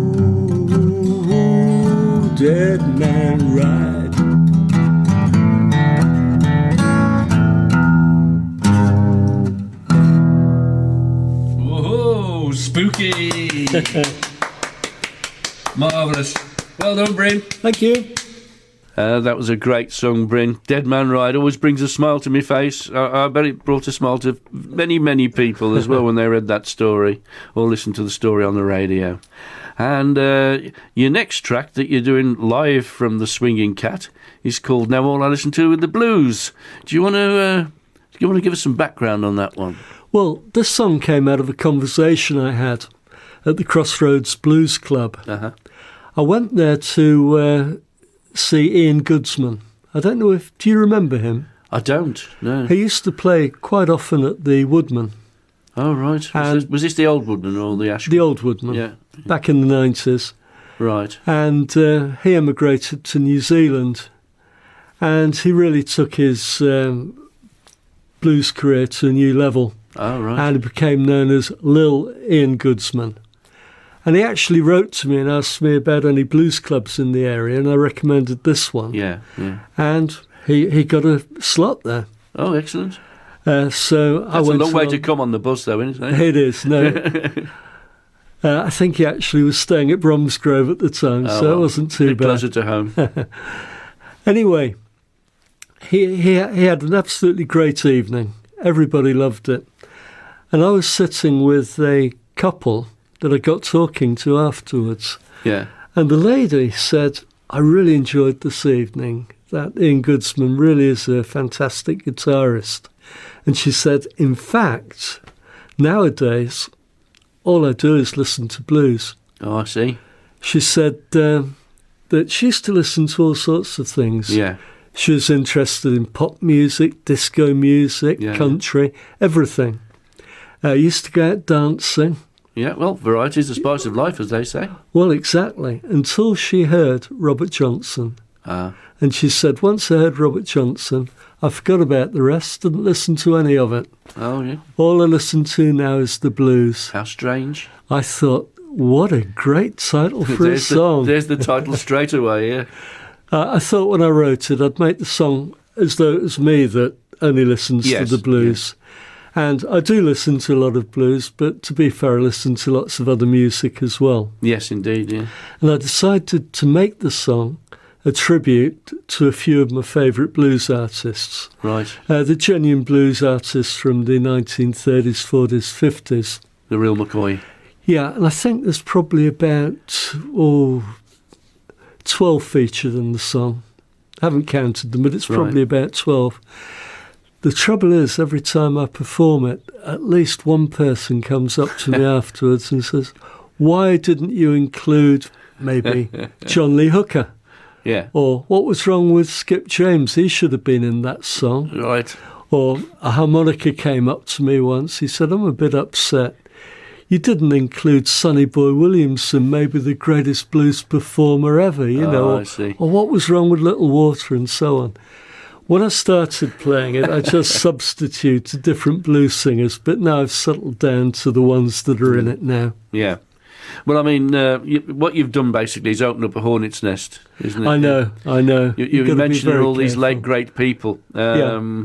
dead man ride. Spooky. Marvellous. Well done, Bryn. Thank you. That was a great song, Bryn. Dead Man Ride always brings a smile to my face. I bet it brought a smile to many, many people as well when they read that story or listened to the story on the radio. And your next track that you're doing live from the Swinging Cat is called Now All I Listen To Is the Blues. Do you want to give us some background on that one? Well, this song came out of a conversation I had at the Crossroads Blues Club. Uh-huh. I went there to see Ian Goodsman. I don't know do you remember him? I don't, no. He used to play quite often at the Woodman. Oh, right. Was this the old Woodman or the Ashwood? The old Woodman, yeah. Back in the 90s. Right. And he emigrated to New Zealand, and he really took his blues career to a new level. Oh, right. And he became known as Lil Ian Goodsman. And he actually wrote to me and asked me about any blues clubs in the area, and I recommended this one. Yeah, yeah. And he got a slot there. Oh, excellent. So That's I went a long way to come on the bus, though, isn't it? It is, no. I think he actually was staying at Bromsgrove at the time, so it wasn't too bad. Closer to home. Anyway, he had an absolutely great evening. Everybody loved it. And I was sitting with a couple that I got talking to afterwards. Yeah. And the lady said, I really enjoyed this evening. That Ian Goodsman really is a fantastic guitarist. And she said, in fact, nowadays, all I do is listen to blues. Oh, I see. She said that she used to listen to all sorts of things. Yeah. She was interested in pop music, disco music, country, everything. Used to go out dancing. Yeah, well, variety's the spice of life, as they say. Well, exactly. Until she heard Robert Johnson. And she said, once I heard Robert Johnson, I forgot about the rest, didn't listen to any of it. Oh, yeah. All I listen to now is the blues. How strange. I thought, What a great title for a there's song. There's the title straight away, yeah. I thought when I wrote it, I'd make the song as though it was me that only listens Yes, to the blues. And I do listen to a lot of blues, but to be fair, I listen to lots of other music as well. Yes, indeed, yeah. And I decided to make the song a tribute to a few of my favourite blues artists. Right. The genuine blues artists from the 1930s, 40s, 50s. The real McCoy. Yeah, and I think there's probably about 12 featured in the song. I haven't counted them, but it's probably about 12. The trouble is, every time I perform it, at least one person comes up to me afterwards and says, why didn't you include maybe John Lee Hooker? Yeah. Or what was wrong with Skip James? He should have been in that song. Right. Or a harmonica came up to me once. He said, I'm a bit upset. You didn't include Sonny Boy Williamson, maybe the greatest blues performer ever, you know. I see. Or what was wrong with Little Walter and so on. When I started playing it, I just substituted different blues singers, but now I've settled down to the ones that are in it now. Yeah. Well, I mean, what you've done basically is open up a hornet's nest, isn't it? I know. You mentioned all these late great people. Yeah.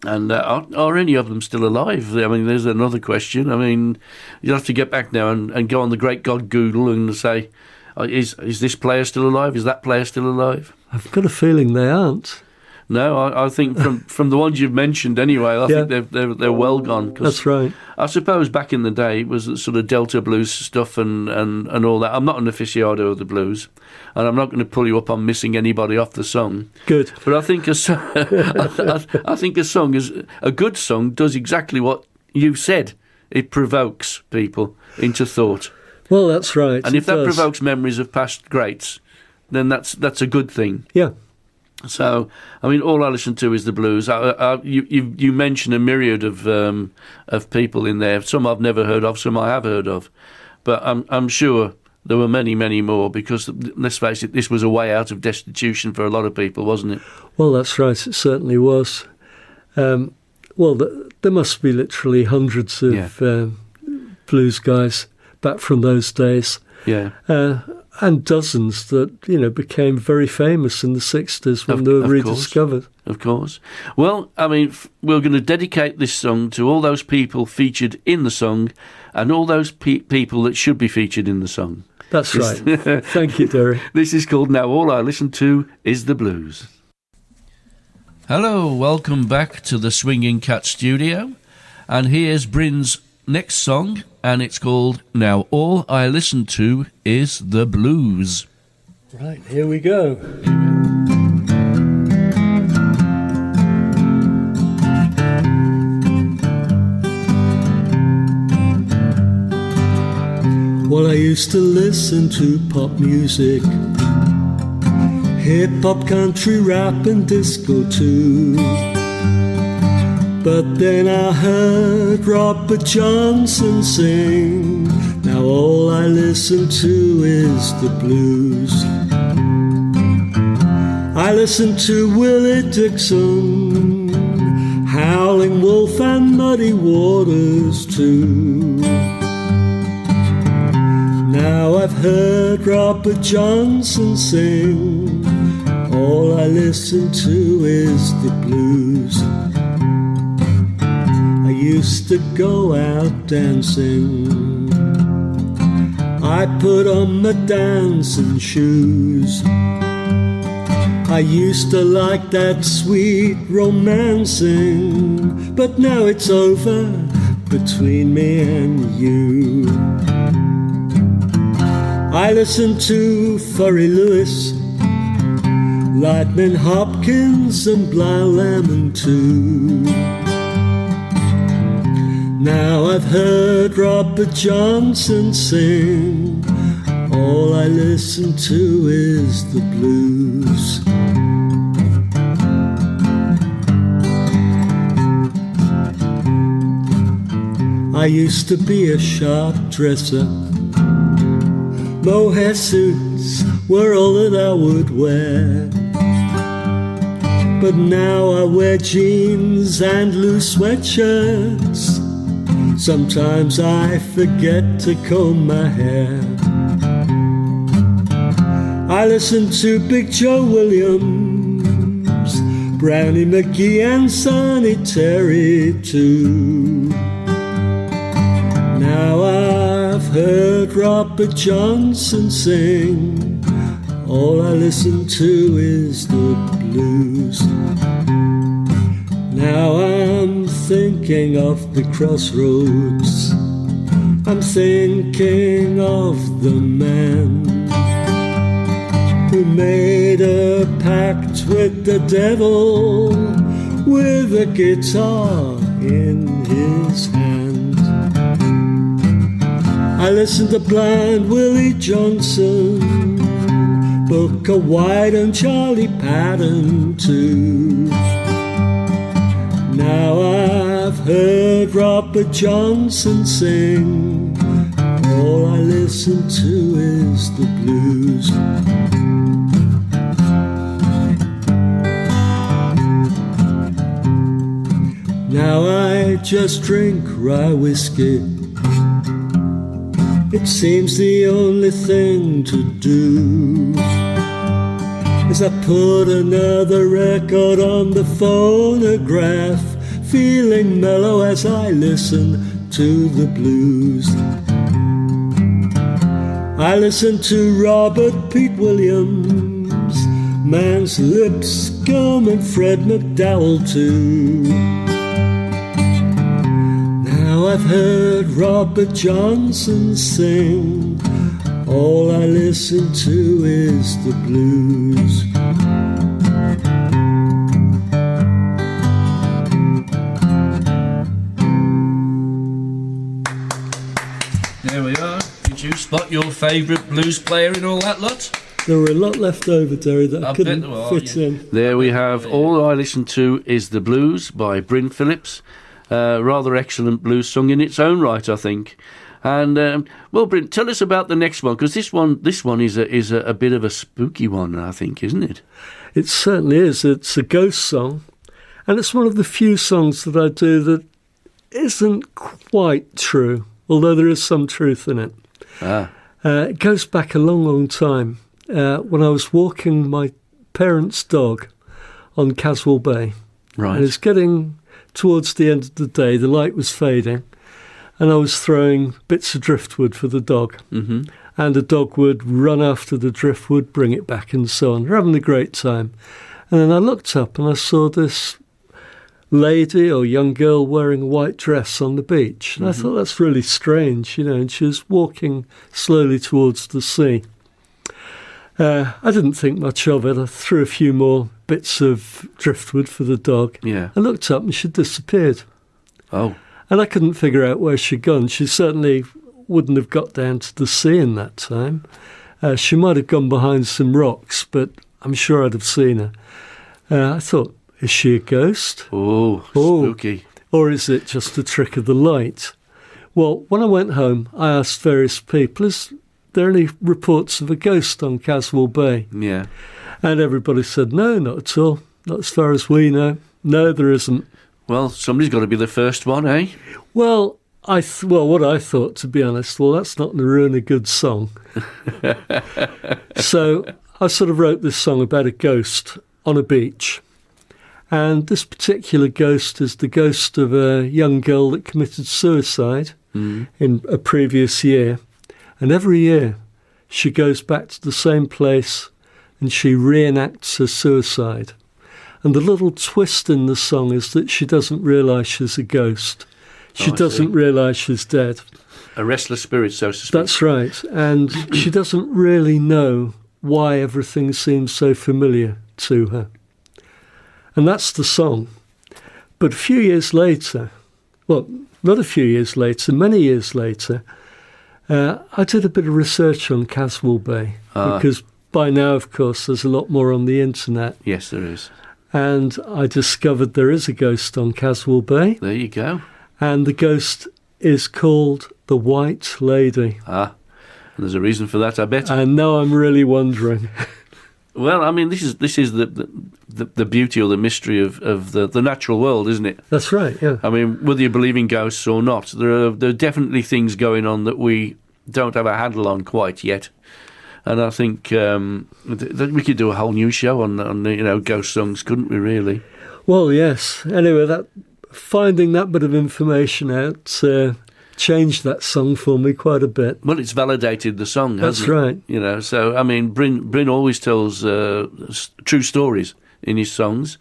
And are any of them still alive? I mean, there's another question. I mean, you'll have to get back now and go on the great God Google and say, is this player still alive? Is that player still alive? I've got a feeling they aren't. No, I think from the ones you've mentioned anyway, I think they're well gone. That's right. I suppose back in the day it was sort of Delta blues stuff and all that. I'm not an aficionado of the blues, and I'm not going to pull you up on missing anybody off the song. Good. But I think I think a good song does exactly what you said. It provokes people into thought. Well, that's right. And if that provokes memories of past greats, then that's a good thing. Yeah. So, I mean, all I listen to is the blues. You mention a myriad of people in there. Some I've never heard of, some I have heard of, but I'm sure there were many, many more. Because let's face it, this was a way out of destitution for a lot of people, wasn't it? Well, that's right. It certainly was. There must be literally hundreds of blues guys back from those days. Yeah. And dozens that, became very famous in the 60s when they were rediscovered. Of course. Well, I mean, we're going to dedicate this song to all those people featured in the song and all those people that should be featured in the song. That's right. Thank you, Derry. This is called Now All I Listen To Is the Blues. Hello, welcome back to the Swinging Cat Studio. And here's Bryn's next song, and it's called Now All I Listen To Is the Blues. Right, here we go. Well, I used to listen to pop music, hip-hop, country, rap and disco too. But then I heard Robert Johnson sing, now all I listen to is the blues. I listen to Willie Dixon, Howling Wolf and Muddy Waters too. Now I've heard Robert Johnson sing, all I listen to is the blues. I used to go out dancing, I put on my dancing shoes. I used to like that sweet romancing, but now it's over between me and you. I listen to Furry Lewis, Lightning Hopkins and Blind Lemon too. Now I've heard Robert Johnson sing, all I listen to is the blues. I used to be a sharp dresser, mohair suits were all that I would wear. But now I wear jeans and loose sweatshirts, Sometimes I forget to comb my hair. I listen to Big Joe Williams, Brownie McGee and Sonny Terry too. Now I've heard Robert Johnson sing. All I listen to is the blues. Now I'm thinking of the crossroads. I'm thinking of the man who made a pact with the devil with a guitar in his hand. I listen to Blind Willie Johnson, Booker White and Charlie Patton too. Now I've heard Robert Johnson sing. All I listen to is the blues. Now I just drink rye whiskey. It seems the only thing to do is I put another record on the phonograph, feeling mellow as I listen to the blues. I listen to Robert Pete Williams, Man's Lipscomb and Fred McDowell too. Now I've heard Robert Johnson sing. All I listen to is the blues. There we are. Did you spot your favourite blues player in all that lot? There were a lot left over, Derry, that I couldn't fit in. There we have All I Listen To Is The Blues by Bryn Phillips. Rather excellent blues song in its own right, I think. And well, Bryn, tell us about the next one, because this one is a bit of a spooky one, I think, isn't it? It certainly is. It's a ghost song, and it's one of the few songs that I do that isn't quite true, although there is some truth in it. It goes back a long, long time. When I was walking my parents' dog on Caswell Bay, right, and it's getting towards the end of the day, the light was fading, and I was throwing bits of driftwood for the dog. Mm-hmm. And the dog would run after the driftwood, bring it back and so on. We're having a great time. And then I looked up and I saw this lady or young girl wearing a white dress on the beach. And I thought, that's really strange, and she was walking slowly towards the sea. I didn't think much of it. I threw a few more bits of driftwood for the dog. Yeah. I looked up and she'd disappeared. Oh. And I couldn't figure out where she'd gone. She certainly wouldn't have got down to the sea in that time. She might have gone behind some rocks, but I'm sure I'd have seen her. I thought, is she a ghost? Oh, spooky. Or is it just a trick of the light? Well, when I went home, I asked various people, is there any reports of a ghost on Caswell Bay? Yeah. And everybody said, no, not at all. Not as far as we know. No, there isn't. Well, somebody's got to be the first one, eh? Well, what I thought, to be honest, that's not going to ruin a good song. So I sort of wrote this song about a ghost on a beach. And this particular ghost is the ghost of a young girl that committed suicide in a previous year. And every year she goes back to the same place and she reenacts her suicide. And the little twist in the song is that she doesn't realise she's a ghost. She doesn't realise she's dead. A restless spirit, so to speak. That's right. And she doesn't really know why everything seems so familiar to her. And that's the song. But a few years later, well, not a few years later, many years later, I did a bit of research on Caswell Bay. Because by now, of course, there's a lot more on the internet. Yes, there is. And I discovered there is a ghost on Caswell Bay. There you go. And the ghost is called the White Lady. And there's a reason for that, I bet. And now I'm really wondering. Well, I mean, this is the beauty or the mystery of the natural world, isn't it? That's right, yeah. I mean, whether you believe in ghosts or not, there are definitely things going on that we don't have a handle on quite yet. And I think that we could do a whole new show on ghost songs, couldn't we? Really? Well, yes. Anyway, finding that bit of information out changed that song for me quite a bit. Well, it's validated the song, hasn't it? That's right. So I mean, Bryn always tells true stories in his songs,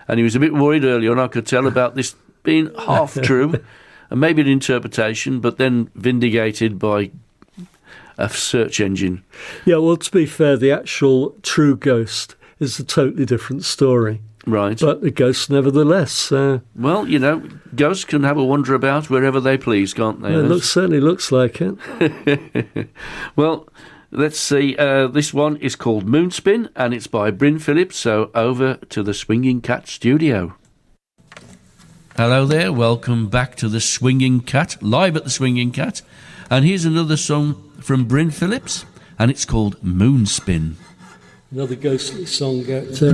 and he was a bit worried early on, I could tell, about this being half true, and maybe an interpretation, but then vindicated by a search engine. Yeah, well, to be fair, the actual true ghost is a totally different story. Right. But the ghosts nevertheless. Well, ghosts can have a wander about wherever they please, can't they? It certainly looks like it. Well, let's see. This one is called Moonspin, and it's by Bryn Phillips, so over to the Swinging Cat studio. Hello there, welcome back to the Swinging Cat, live at the Swinging Cat. And here's another song from Bryn Phillips, and it's called Moonspin. Another ghostly song out there.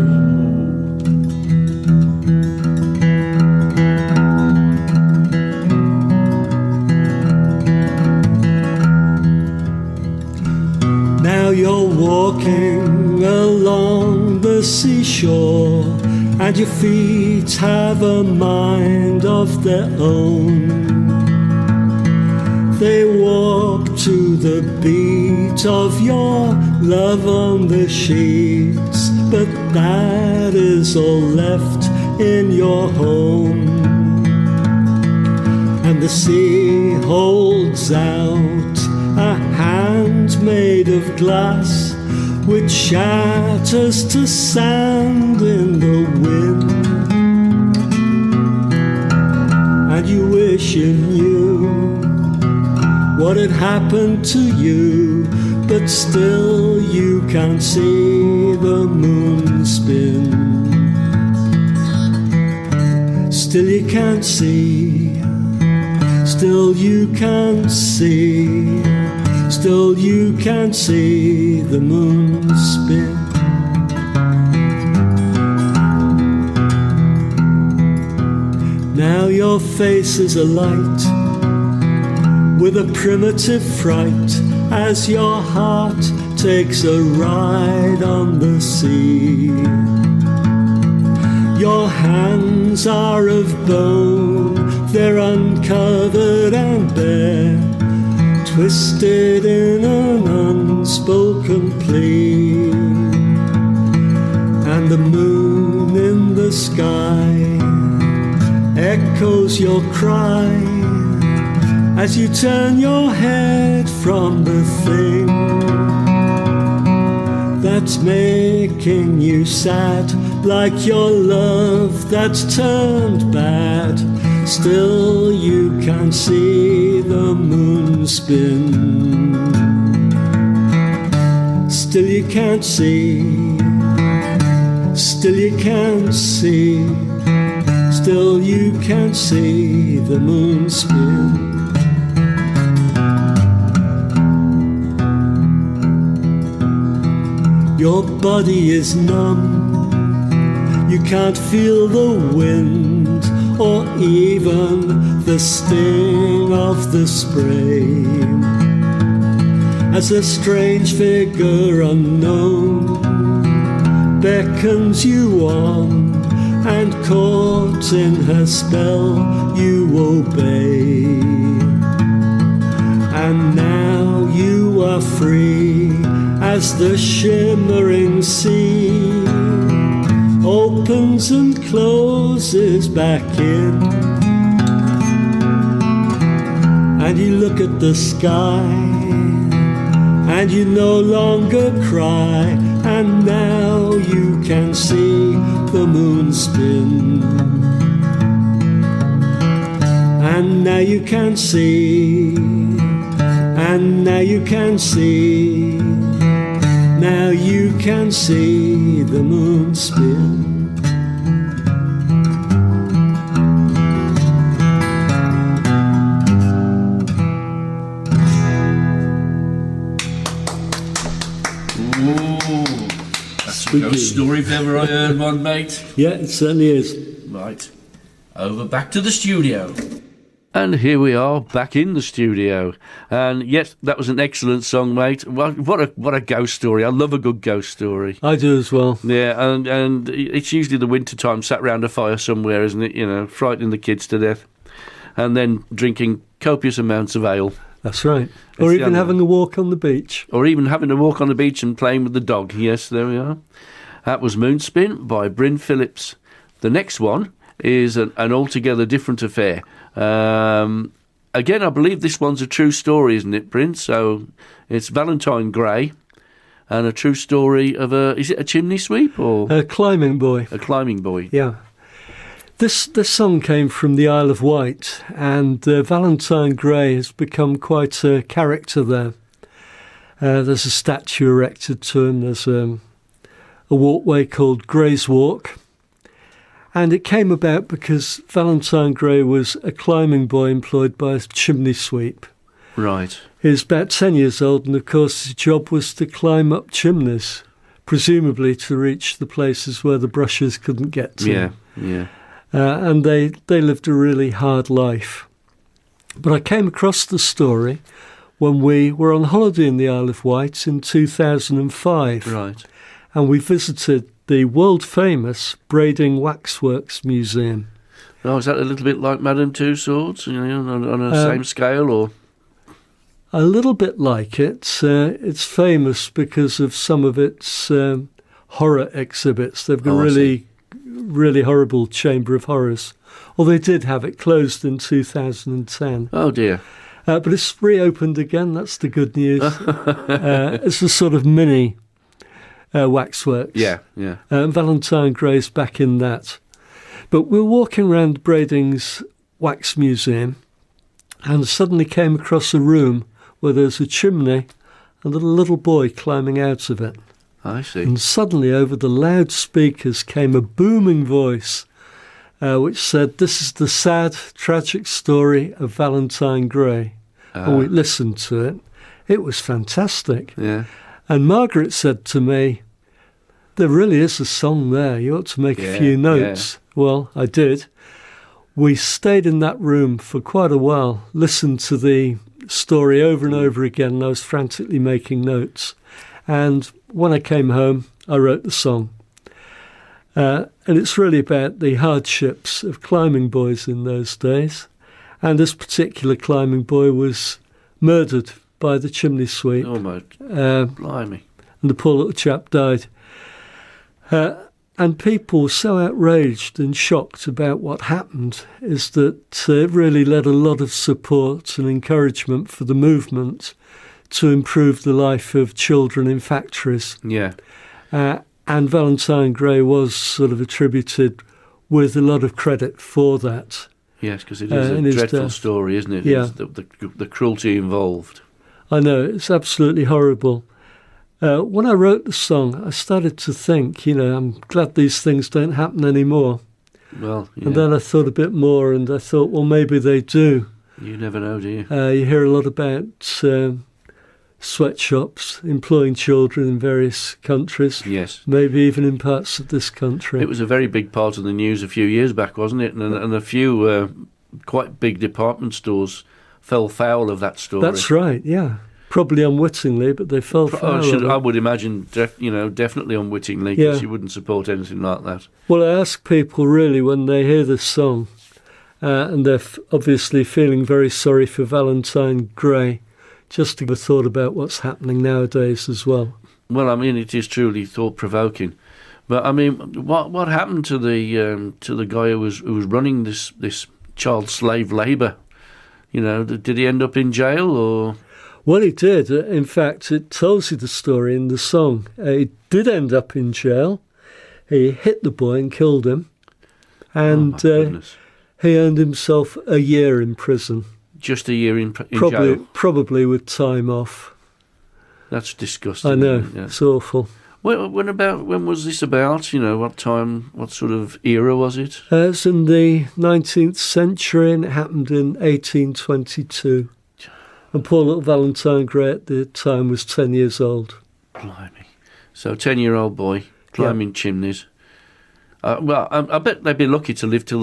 Now you're walking along the seashore, and your feet have a mind of their own. They walk to the beat of your love on the sheets, but that is all left in your home. And the sea holds out a hand made of glass, which shatters to sand in the wind. And you wish you knew what had happened to you, but still you can't see the moon spin. Still you can't see, still you can't see, still you can't see the moon spin. Now your face is alight with a primitive fright as your heart takes a ride on the sea. Your hands are of bone, they're uncovered and bare, twisted in an unspoken plea. And the moon in the sky echoes your cry as you turn your head from the thing that's making you sad, like your love that's turned bad. Still you can see the moon spin. Still you can't see, still you can't see, still you can't see the moon spin. Your body is numb, you can't feel the wind or even the sting of the spray, as a strange figure unknown beckons you on, and caught in her spell you obey. And now you are free as the shimmering sea opens and closes back in. And you look at the sky and you no longer cry, and now you can see the moon spin. And now you can see, and now you can see, now you can see the moon spin. Ghost story if ever I heard one, mate. Yeah, it certainly is. Right. Over back to the studio. And here we are back in the studio. And yes, that was an excellent song, mate. What a ghost story. I love a good ghost story. I do as well. Yeah, and it's usually the winter time, sat round a fire somewhere, isn't it? You know, frightening the kids to death. And then drinking copious amounts of ale. That's right. Or even having a walk on the beach. Or even having a walk on the beach and playing with the dog. Yes, there we are. That was Moonspin by Bryn Phillips. The next one is an altogether different affair. Again, I believe this one's a true story, isn't it, Bryn? So it's Valentine Gray and a true story of is it a chimney sweep or a climbing boy? A climbing boy. Yeah. This song came from the Isle of Wight, and Valentine Gray has become quite a character there. There's a statue erected to him. There's a walkway called Gray's Walk. And it came about because Valentine Gray was a climbing boy employed by a chimney sweep. Right. He was about 10 years old, and of course his job was to climb up chimneys, presumably to reach the places where the brushes couldn't get to. Yeah, yeah. And they lived a really hard life. But I came across the story when we were on holiday in the Isle of Wight in 2005. Right. And we visited the world-famous Brading Waxworks Museum. Oh, is that a little bit like Madame Two Swords, you know, on a same scale, or? A little bit like it. It's famous because of some of its horror exhibits. They've got really horrible Chamber of Horrors. Well, they did have it closed in 2010. Oh, dear. But it's reopened again. That's the good news. It's a sort of mini waxworks. Yeah, yeah. Valentine Gray's back in that. But we were walking around Brading's Wax Museum and suddenly came across a room where there's a chimney and a little boy climbing out of it. I see. And suddenly over the loudspeakers came a booming voice which said, "This is the sad, tragic story of Valentine Gray." And we listened to it. It was fantastic. Yeah. And Margaret said to me, "There really is a song there. You ought to make a few notes." Yeah. Well, I did. We stayed in that room for quite a while, listened to the story over and over again, and I was frantically making notes. And when I came home, I wrote the song. And it's really about the hardships of climbing boys in those days. And this particular climbing boy was murdered by the chimney sweep. Oh, my blimey. And the poor little chap died. And people were so outraged and shocked about what happened is that it really led a lot of support and encouragement for the movement to improve the life of children in factories. Yeah. And Valentine Gray was sort of attributed with a lot of credit for that. Yes, because it is a dreadful story, isn't it? Yeah. The cruelty involved. I know, it's absolutely horrible. When I wrote the song, I started to think, I'm glad these things don't happen anymore. Well, yeah. And then I thought a bit more, and I thought, well, maybe they do. You never know, do you? You hear a lot about sweatshops employing children in various countries. Yes. Maybe even in parts of this country. It was a very big part of the news a few years back, wasn't it? And a few quite big department stores fell foul of that story. That's right, yeah. Probably unwittingly, but they fell foul of it. I would imagine, definitely unwittingly, because you wouldn't support anything like that. Well, I ask people really when they hear this song, and they're obviously feeling very sorry for Valentine Gray, just to give a thought about what's happening nowadays as well. Well, I mean, it is truly thought-provoking. But I mean, what happened to the guy who was running this child slave labour? Did he end up in jail or? Well, he did. In fact, it tells you the story in the song. He did end up in jail. He hit the boy and killed him. And he earned himself a year in prison. Just a year in jail? Probably with time off. That's disgusting. I know, it's awful. When was this about? What time, what sort of era was it? It's in the 19th century, and it happened in 1822. And poor little Valentine Gray at the time was 10 years old. Blimey. So 10-year-old boy. climbing chimneys. Well, I bet they'd be lucky to live till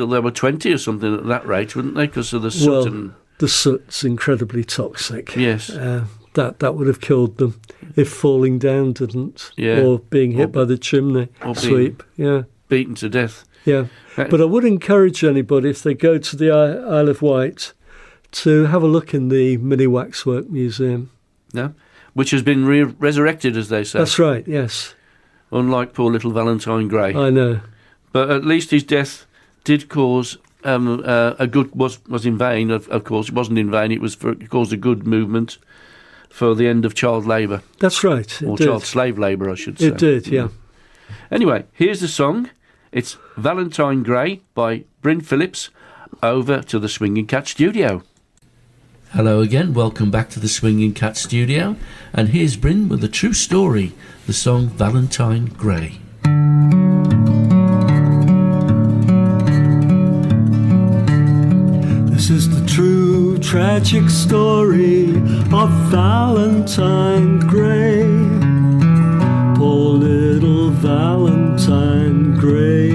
they were 20 or something at that rate, wouldn't they? Because of the soot. Well, the soot's incredibly toxic. Yes. That would have killed them if falling down didn't, or being hit by the chimney sweep. Beaten to death. Yeah. But I would encourage anybody, if they go to the Isle of Wight, to have a look in the Mini Waxwork Museum. Yeah, which has been resurrected, as they say. That's right, yes. Unlike poor little Valentine Gray. I know. But at least his death did cause was in vain. Of course, it wasn't in vain. It caused a good movement for the end of child labour. That's right. Or child slave labour, I should say. It did, yeah. Anyway, here's the song. It's Valentine Gray by Bryn Phillips. Over to the Swinging Cat Studio. Hello again, welcome back to the Swinging Cat Studio. And here's Bryn with a true story, the song Valentine Gray. This is the true tragic story of Valentine Gray. Poor little Valentine Gray.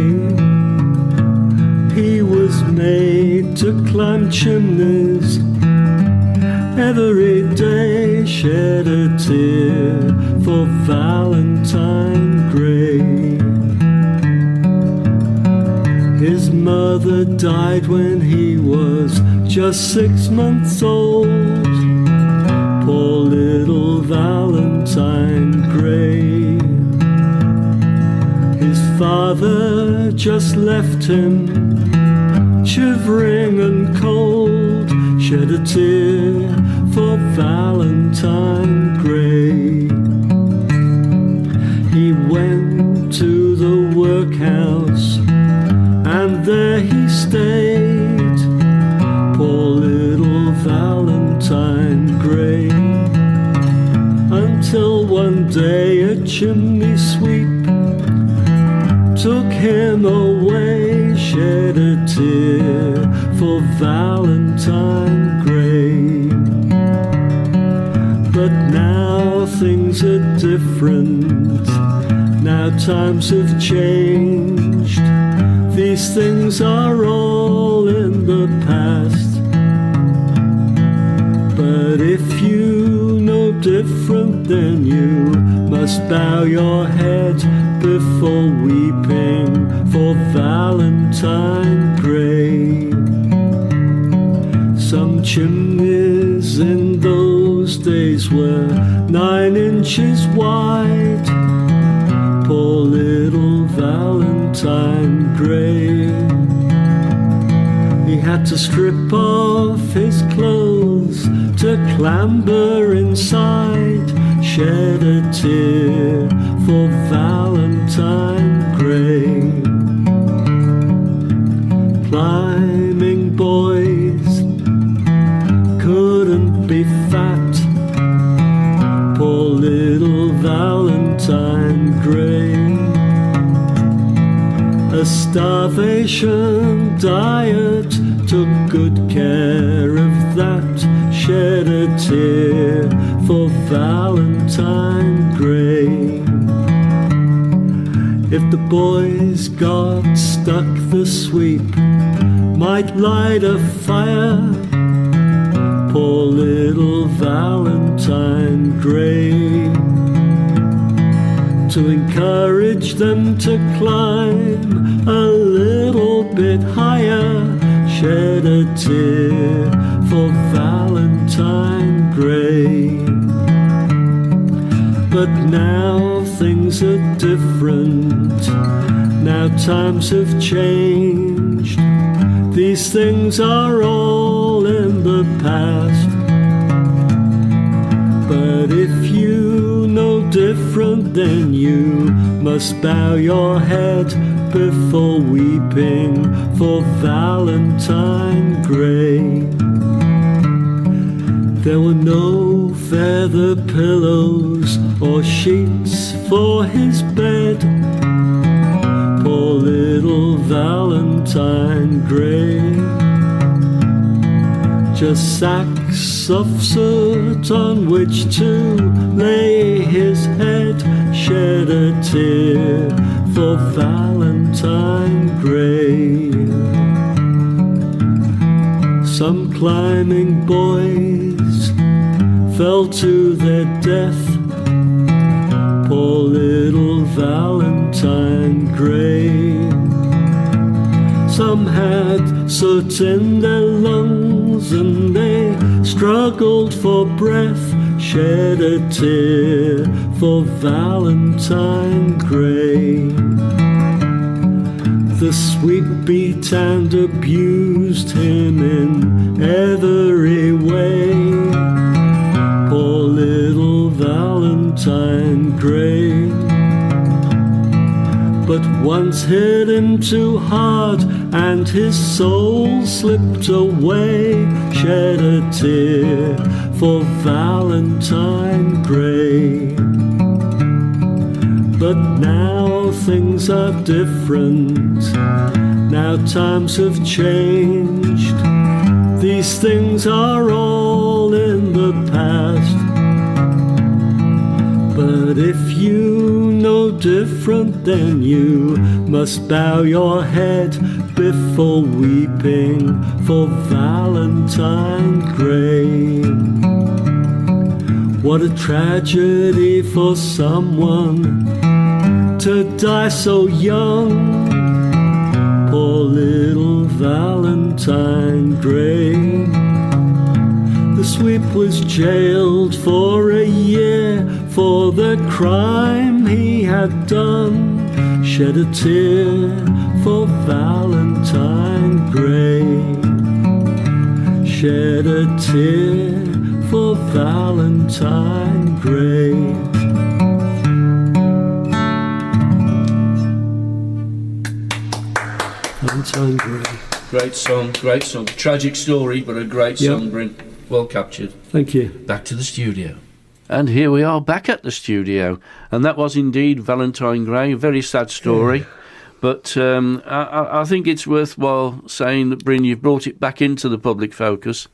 He was made to climb chimneys. Every day shed a tear for Valentine Gray. His mother died when he was just 6 months old. Poor little Valentine Gray. His father just left him, shivering and cold, shed a tear for Valentine Gray. He went to the workhouse and there he stayed. Poor little Valentine Gray. Until one day a chimney sweep took him away, shed a tear for Valentine Gray. But now things are different, now times have changed. These things are all in the past. But if you know different, then you must bow your head before weeping for Valentine Gray. Some chimneys in those days were 9 inches wide. Poor little Valentine Gray. He had to strip off his clothes to clamber inside, shed a tear for Valentine Gray. Climbing boys couldn't be fat. Poor little Valentine Gray. A starvation diet took good care of that, shed a tear for Valentine Gray. If the boys got stuck, the sweep might light a fire. Poor little Valentine Gray. To encourage them to climb a little bit higher, shed a tear for Valentine Gray. But now things are different, now times have changed. These things are all in the past. But if you know different, then you must bow your head before weeping for Valentine Gray. There were no feather pillows or sheets for his bed. Poor little Valentine Gray. just sacks of soot on which to lay his head, shed a tear for Valentine Gray. Some climbing boys fell to their death, poor little Valentine Gray. Some had soot in their lungs and they struggled for breath, shed a tear for Valentine Gray. The sweet beat and abused him in every way, poor little Valentine Gray. But once hit him too hard and his soul slipped away, shed a tear for Valentine Gray. But now things are different, now times have changed. These things are all in the past. But if you know different, then you must bow your head before weeping for Valentine Gray. What a tragedy for someone to die so young, poor little Valentine Gray. The sweep was jailed for a year for the crime he had done, shed a tear for Valentine Gray, shed a tear for Valentine Gray. Valentine Gray. Great song, great song. Tragic story, but a great song, Bryn. Well captured. Thank you. Back to the studio. And here we are back at the studio. And that was indeed Valentine Gray. Very sad story. But I think it's worthwhile saying that, Bryn, you've brought it back into the public focus,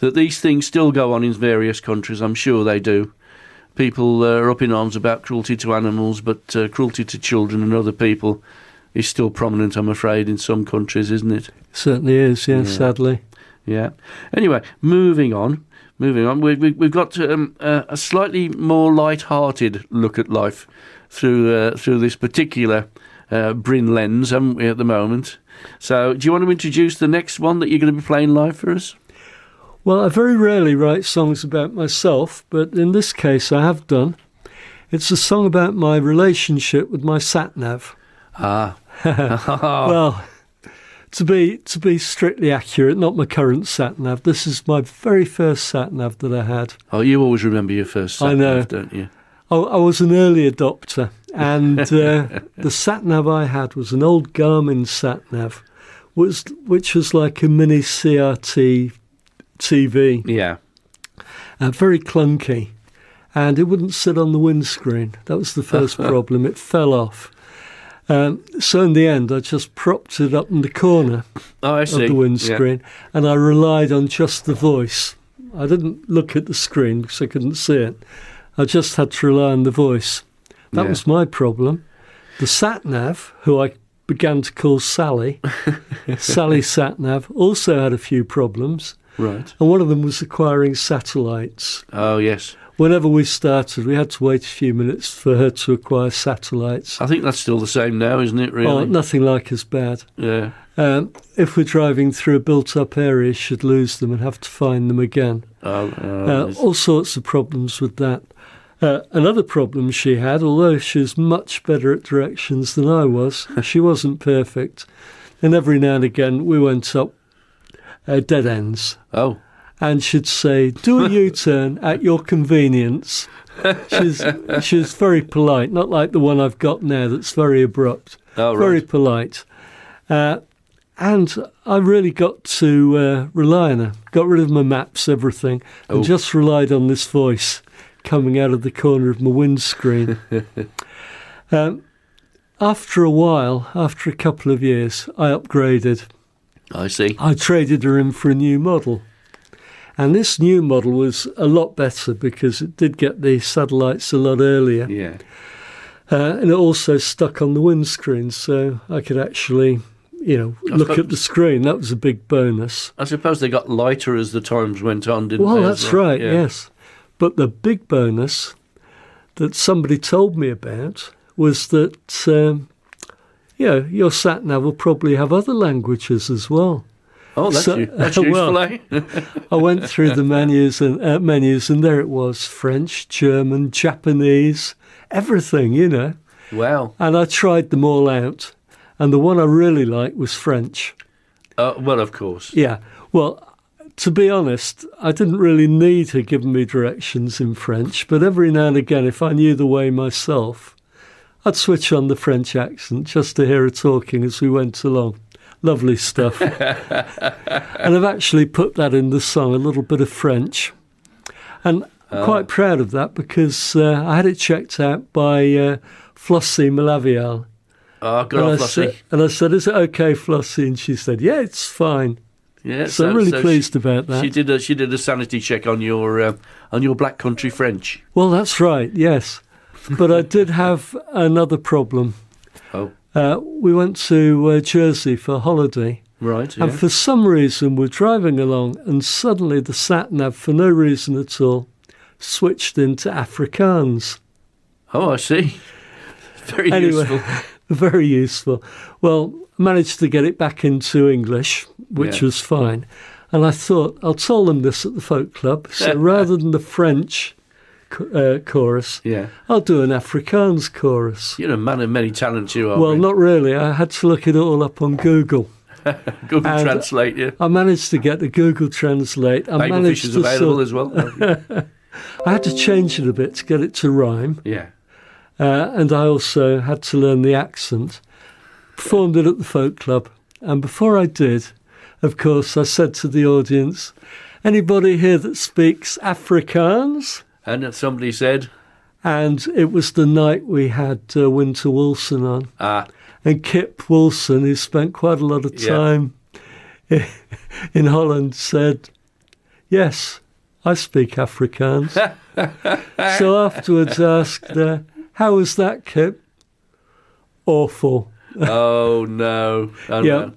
that these things still go on in various countries. I'm sure they do. People are up in arms about cruelty to animals, but cruelty to children and other people is still prominent, I'm afraid, in some countries, isn't it? Certainly is, yes, sadly. Yeah. Anyway, moving on. We've got a slightly more light-hearted look at life through this particular Bryn lens, haven't we, at the moment? So, do you want to introduce the next one that you're going to be playing live for us? Well, I very rarely write songs about myself, but in this case I have done. It's a song about my relationship with my sat-nav. Ah. Well, to be strictly accurate, not my current sat-nav. This is my very first sat-nav that I had. Oh, you always remember your first sat-nav, don't you? I was an early adopter, and the sat-nav I had was an old Garmin sat-nav, which was like a mini CRT TV. Yeah. Very clunky, and it wouldn't sit on the windscreen. That was the first problem. It fell off. So in the end, I just propped it up in the corner of the windscreen, and I relied on just the voice. I didn't look at the screen because I couldn't see it. I just had to rely on the voice. That was my problem. The sat-nav, who I began to call Sally, Sally sat-nav, also had a few problems. Right. And one of them was acquiring satellites. Oh, yes. Whenever we started, we had to wait a few minutes for her to acquire satellites. I think that's still the same now, isn't it, really? Oh, nothing like as bad. Yeah. If we're driving through a built-up area, she'd lose them and have to find them again. All sorts of problems with that. Another problem she had, although she was much better at directions than I was, she wasn't perfect. And every now and again, we went up dead ends. Oh. And she'd say, do a U-turn at your convenience. She's very polite, not like the one I've got now that's very abrupt. Oh, right. Very polite. And I really got to rely on her. Got rid of my maps, everything, and just relied on this voice coming out of the corner of my windscreen. After a while, after a couple of years, I upgraded. I see. I traded her in for a new model. And this new model was a lot better because it did get the satellites a lot earlier. Yeah. And it also stuck on the windscreen, so I could actually, look at the screen. That was a big bonus. I suppose they got lighter as the times went on, didn't they? Well, that's well? right, Yeah. yes. But the big bonus that somebody told me about was that, your sat-nav will probably have other languages as well. Oh, that's useful, well, eh? I went through the menus and there it was, French, German, Japanese, everything, Wow. And I tried them all out, and the one I really liked was French. Well, of course. Yeah. Well, to be honest, I didn't really need her giving me directions in French, but every now and again, if I knew the way myself, I'd switch on the French accent just to hear her talking as we went along. Lovely stuff. And I've actually put that in the song, a little bit of French. And I'm quite proud of that because I had it checked out by Flossie Malavial. Oh, good old Flossie. And I said, is it okay, Flossie? And she said, yeah, it's fine. Yeah, so I'm really pleased about that. She did a sanity check on your Black Country French. Well, that's right, yes. But I did have another problem. Oh. We went to Jersey for holiday. Right, yeah. And for some reason, we're driving along, and suddenly the sat-nav, for no reason at all, switched into Afrikaans. Oh, I see. Very useful. Very useful. Well, I managed to get it back into English, which was fine. And I thought, I'll tell them this at the folk club. So rather than the French chorus, I'll do an Afrikaans chorus. You're a man of many talents, you are. Well, not really. I had to look it all up on Google. Google Translate, yeah. I managed to get the Google Translate. Fish is available as well. I had to change it a bit to get it to rhyme. Yeah. And I also had to learn the accent. Performed it at the folk club. And before I did, of course, I said to the audience, anybody here that speaks Afrikaans? And somebody said? And it was the night we had Winter Wilson on. Ah. And Kip Wilson, who spent quite a lot of time in Holland, said, yes, I speak Afrikaans. So afterwards I asked, how was that, Kip? Awful. Oh, no. Oh, yeah. No.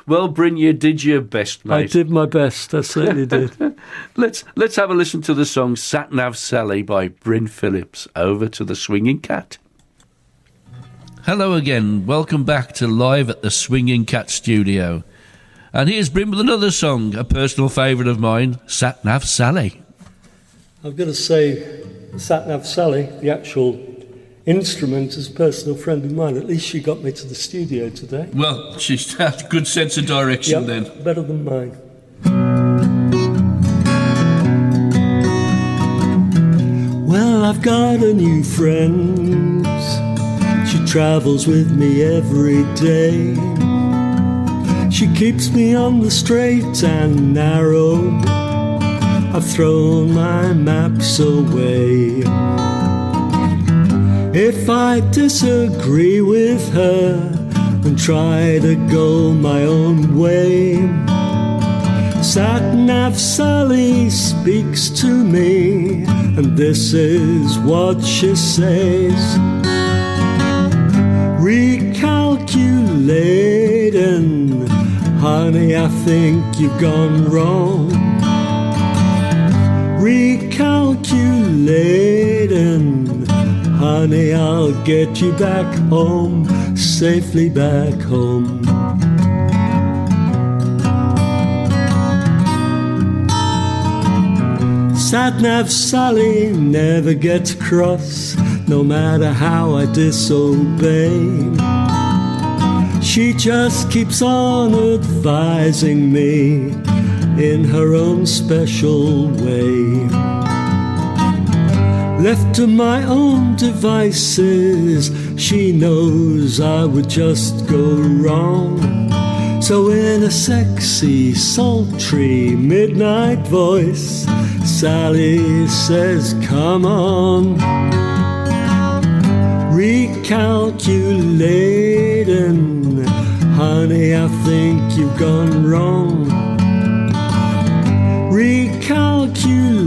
Well, Bryn, you did your best, mate. I did my best, I certainly did. Let's have a listen to the song Sat Nav Sally by Bryn Phillips. Over to the Swinging Cat. Hello again. Welcome back to Live at the Swinging Cat studio. And here's Bryn with another song, a personal favourite of mine, Sat Nav Sally. I've got to say, Sat Nav Sally, the actual instrument, is a personal friend of mine. At least she got me to the studio today. Well, she's had a good sense of direction then. Better than mine. Well, I've got a new friend. She travels with me every day. She keeps me on the straight and narrow. I've thrown my maps away. If I disagree with her and try to go my own way, Sat-Nav Sally speaks to me, and this is what she says. Recalculating, honey, I think you've gone wrong. Recalculating, honey, I'll get you back home, safely back home. Sat-Nav Sally never gets cross, no matter how I disobey. She just keeps on advising me in her own special way. Left to my own devices, she knows I would just go wrong. So in a sexy, sultry midnight voice, Sally says, come on. Recalculating, honey, I think you've gone wrong. Recalculating,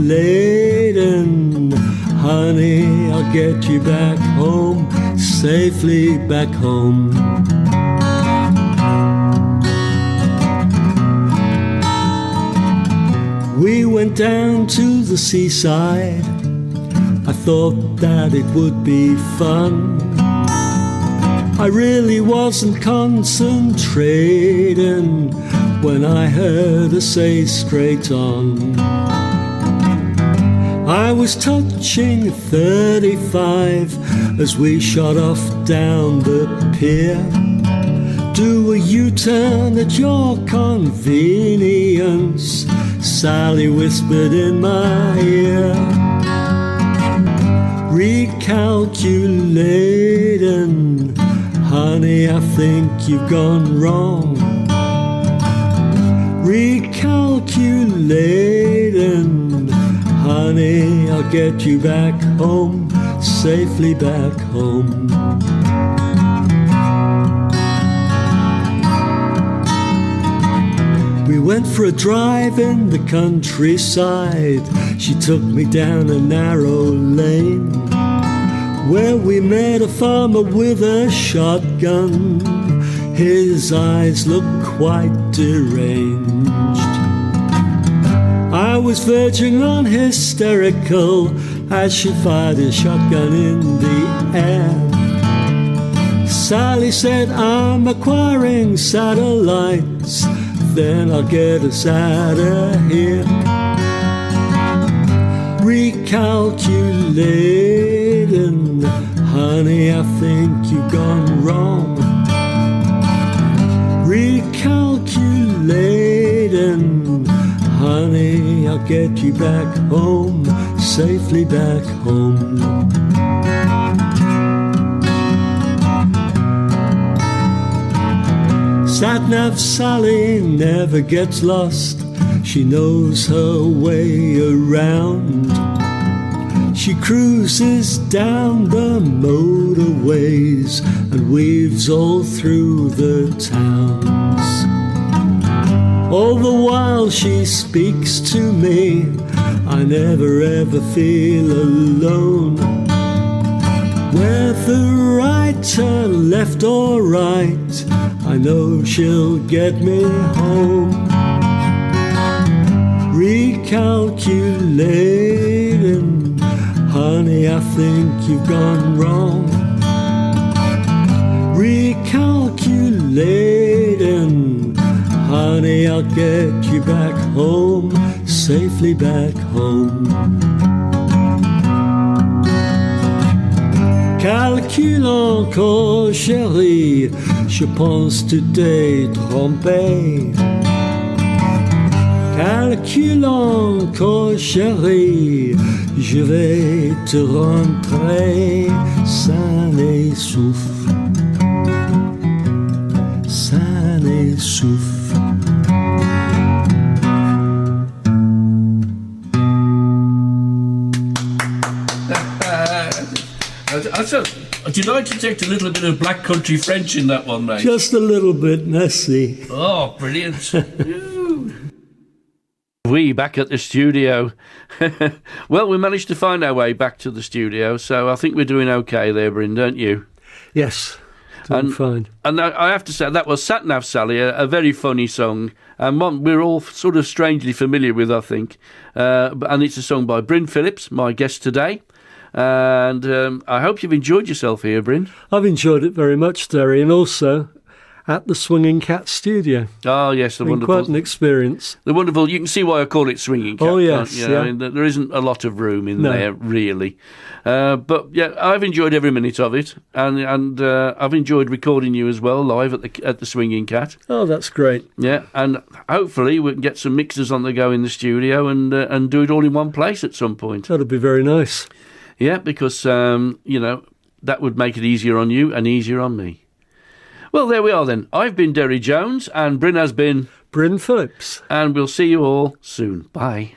laden. Honey, I'll get you back home, safely back home. We went down to the seaside. I thought that it would be fun. I really wasn't concentrating when I heard her say straight on. I was touching 35 as we shot off down the pier. Do a U-turn at your convenience, Sally whispered in my ear. Recalculating, honey, I think you've gone wrong. Recalculating, honey, I'll get you back home, safely back home. We went for a drive in the countryside. She took me down a narrow lane where we met a farmer with a shotgun. His eyes looked quite deranged. I was verging on hysterical as she fired his shotgun in the air. Sally said, I'm acquiring satellites, then I'll get us out of here. Recalculating, honey, I think you've gone wrong. Recalculating, honey, I'll get you back home, safely back home. Sat-nav Sally never gets lost. She knows her way around. She cruises down the motorways and weaves all through the towns. All the while she speaks to me, I never ever feel alone. Whether right turn left or right, I know she'll get me home. Recalculating, honey, I think you've gone wrong. Recalculating, honey, I'll get you back home, safely back home. Calcule encore, chérie, je pense tu t'es trompé. Calcule encore, chérie, je vais te rentrer sain et sauf. Sain et sauf. Did I detect a little bit of black country French in that one, mate? Just a little bit messy. Oh, brilliant. We back at the studio. Well, we managed to find our way back to the studio, so I think we're doing okay there, Bryn, don't you? Yes, doing fine. And I have to say, that was Sat-nav Sally, a very funny song, and one we're all sort of strangely familiar with, I think. And it's a song by Bryn Phillips, my guest today. And I hope you've enjoyed yourself here, Bryn. I've enjoyed it very much, Derry, and also at the Swinging Cat studio. Oh, yes, the wonderful. Quite an experience. The wonderful. You can see why I call it Swinging Cat. Oh, yes. You know, yeah. I mean, there isn't a lot of room in there, really. But, yeah, I've enjoyed every minute of it. And I've enjoyed recording you as well, live at the Swinging Cat. Oh, that's great. Yeah, and hopefully we can get some mixers on the go in the studio and do it all in one place at some point. That'd be very nice. Yeah, because, you know, that would make it easier on you and easier on me. Well, there we are then. I've been Derry Jones and Bryn has been Bryn Phillips. And we'll see you all soon. Bye.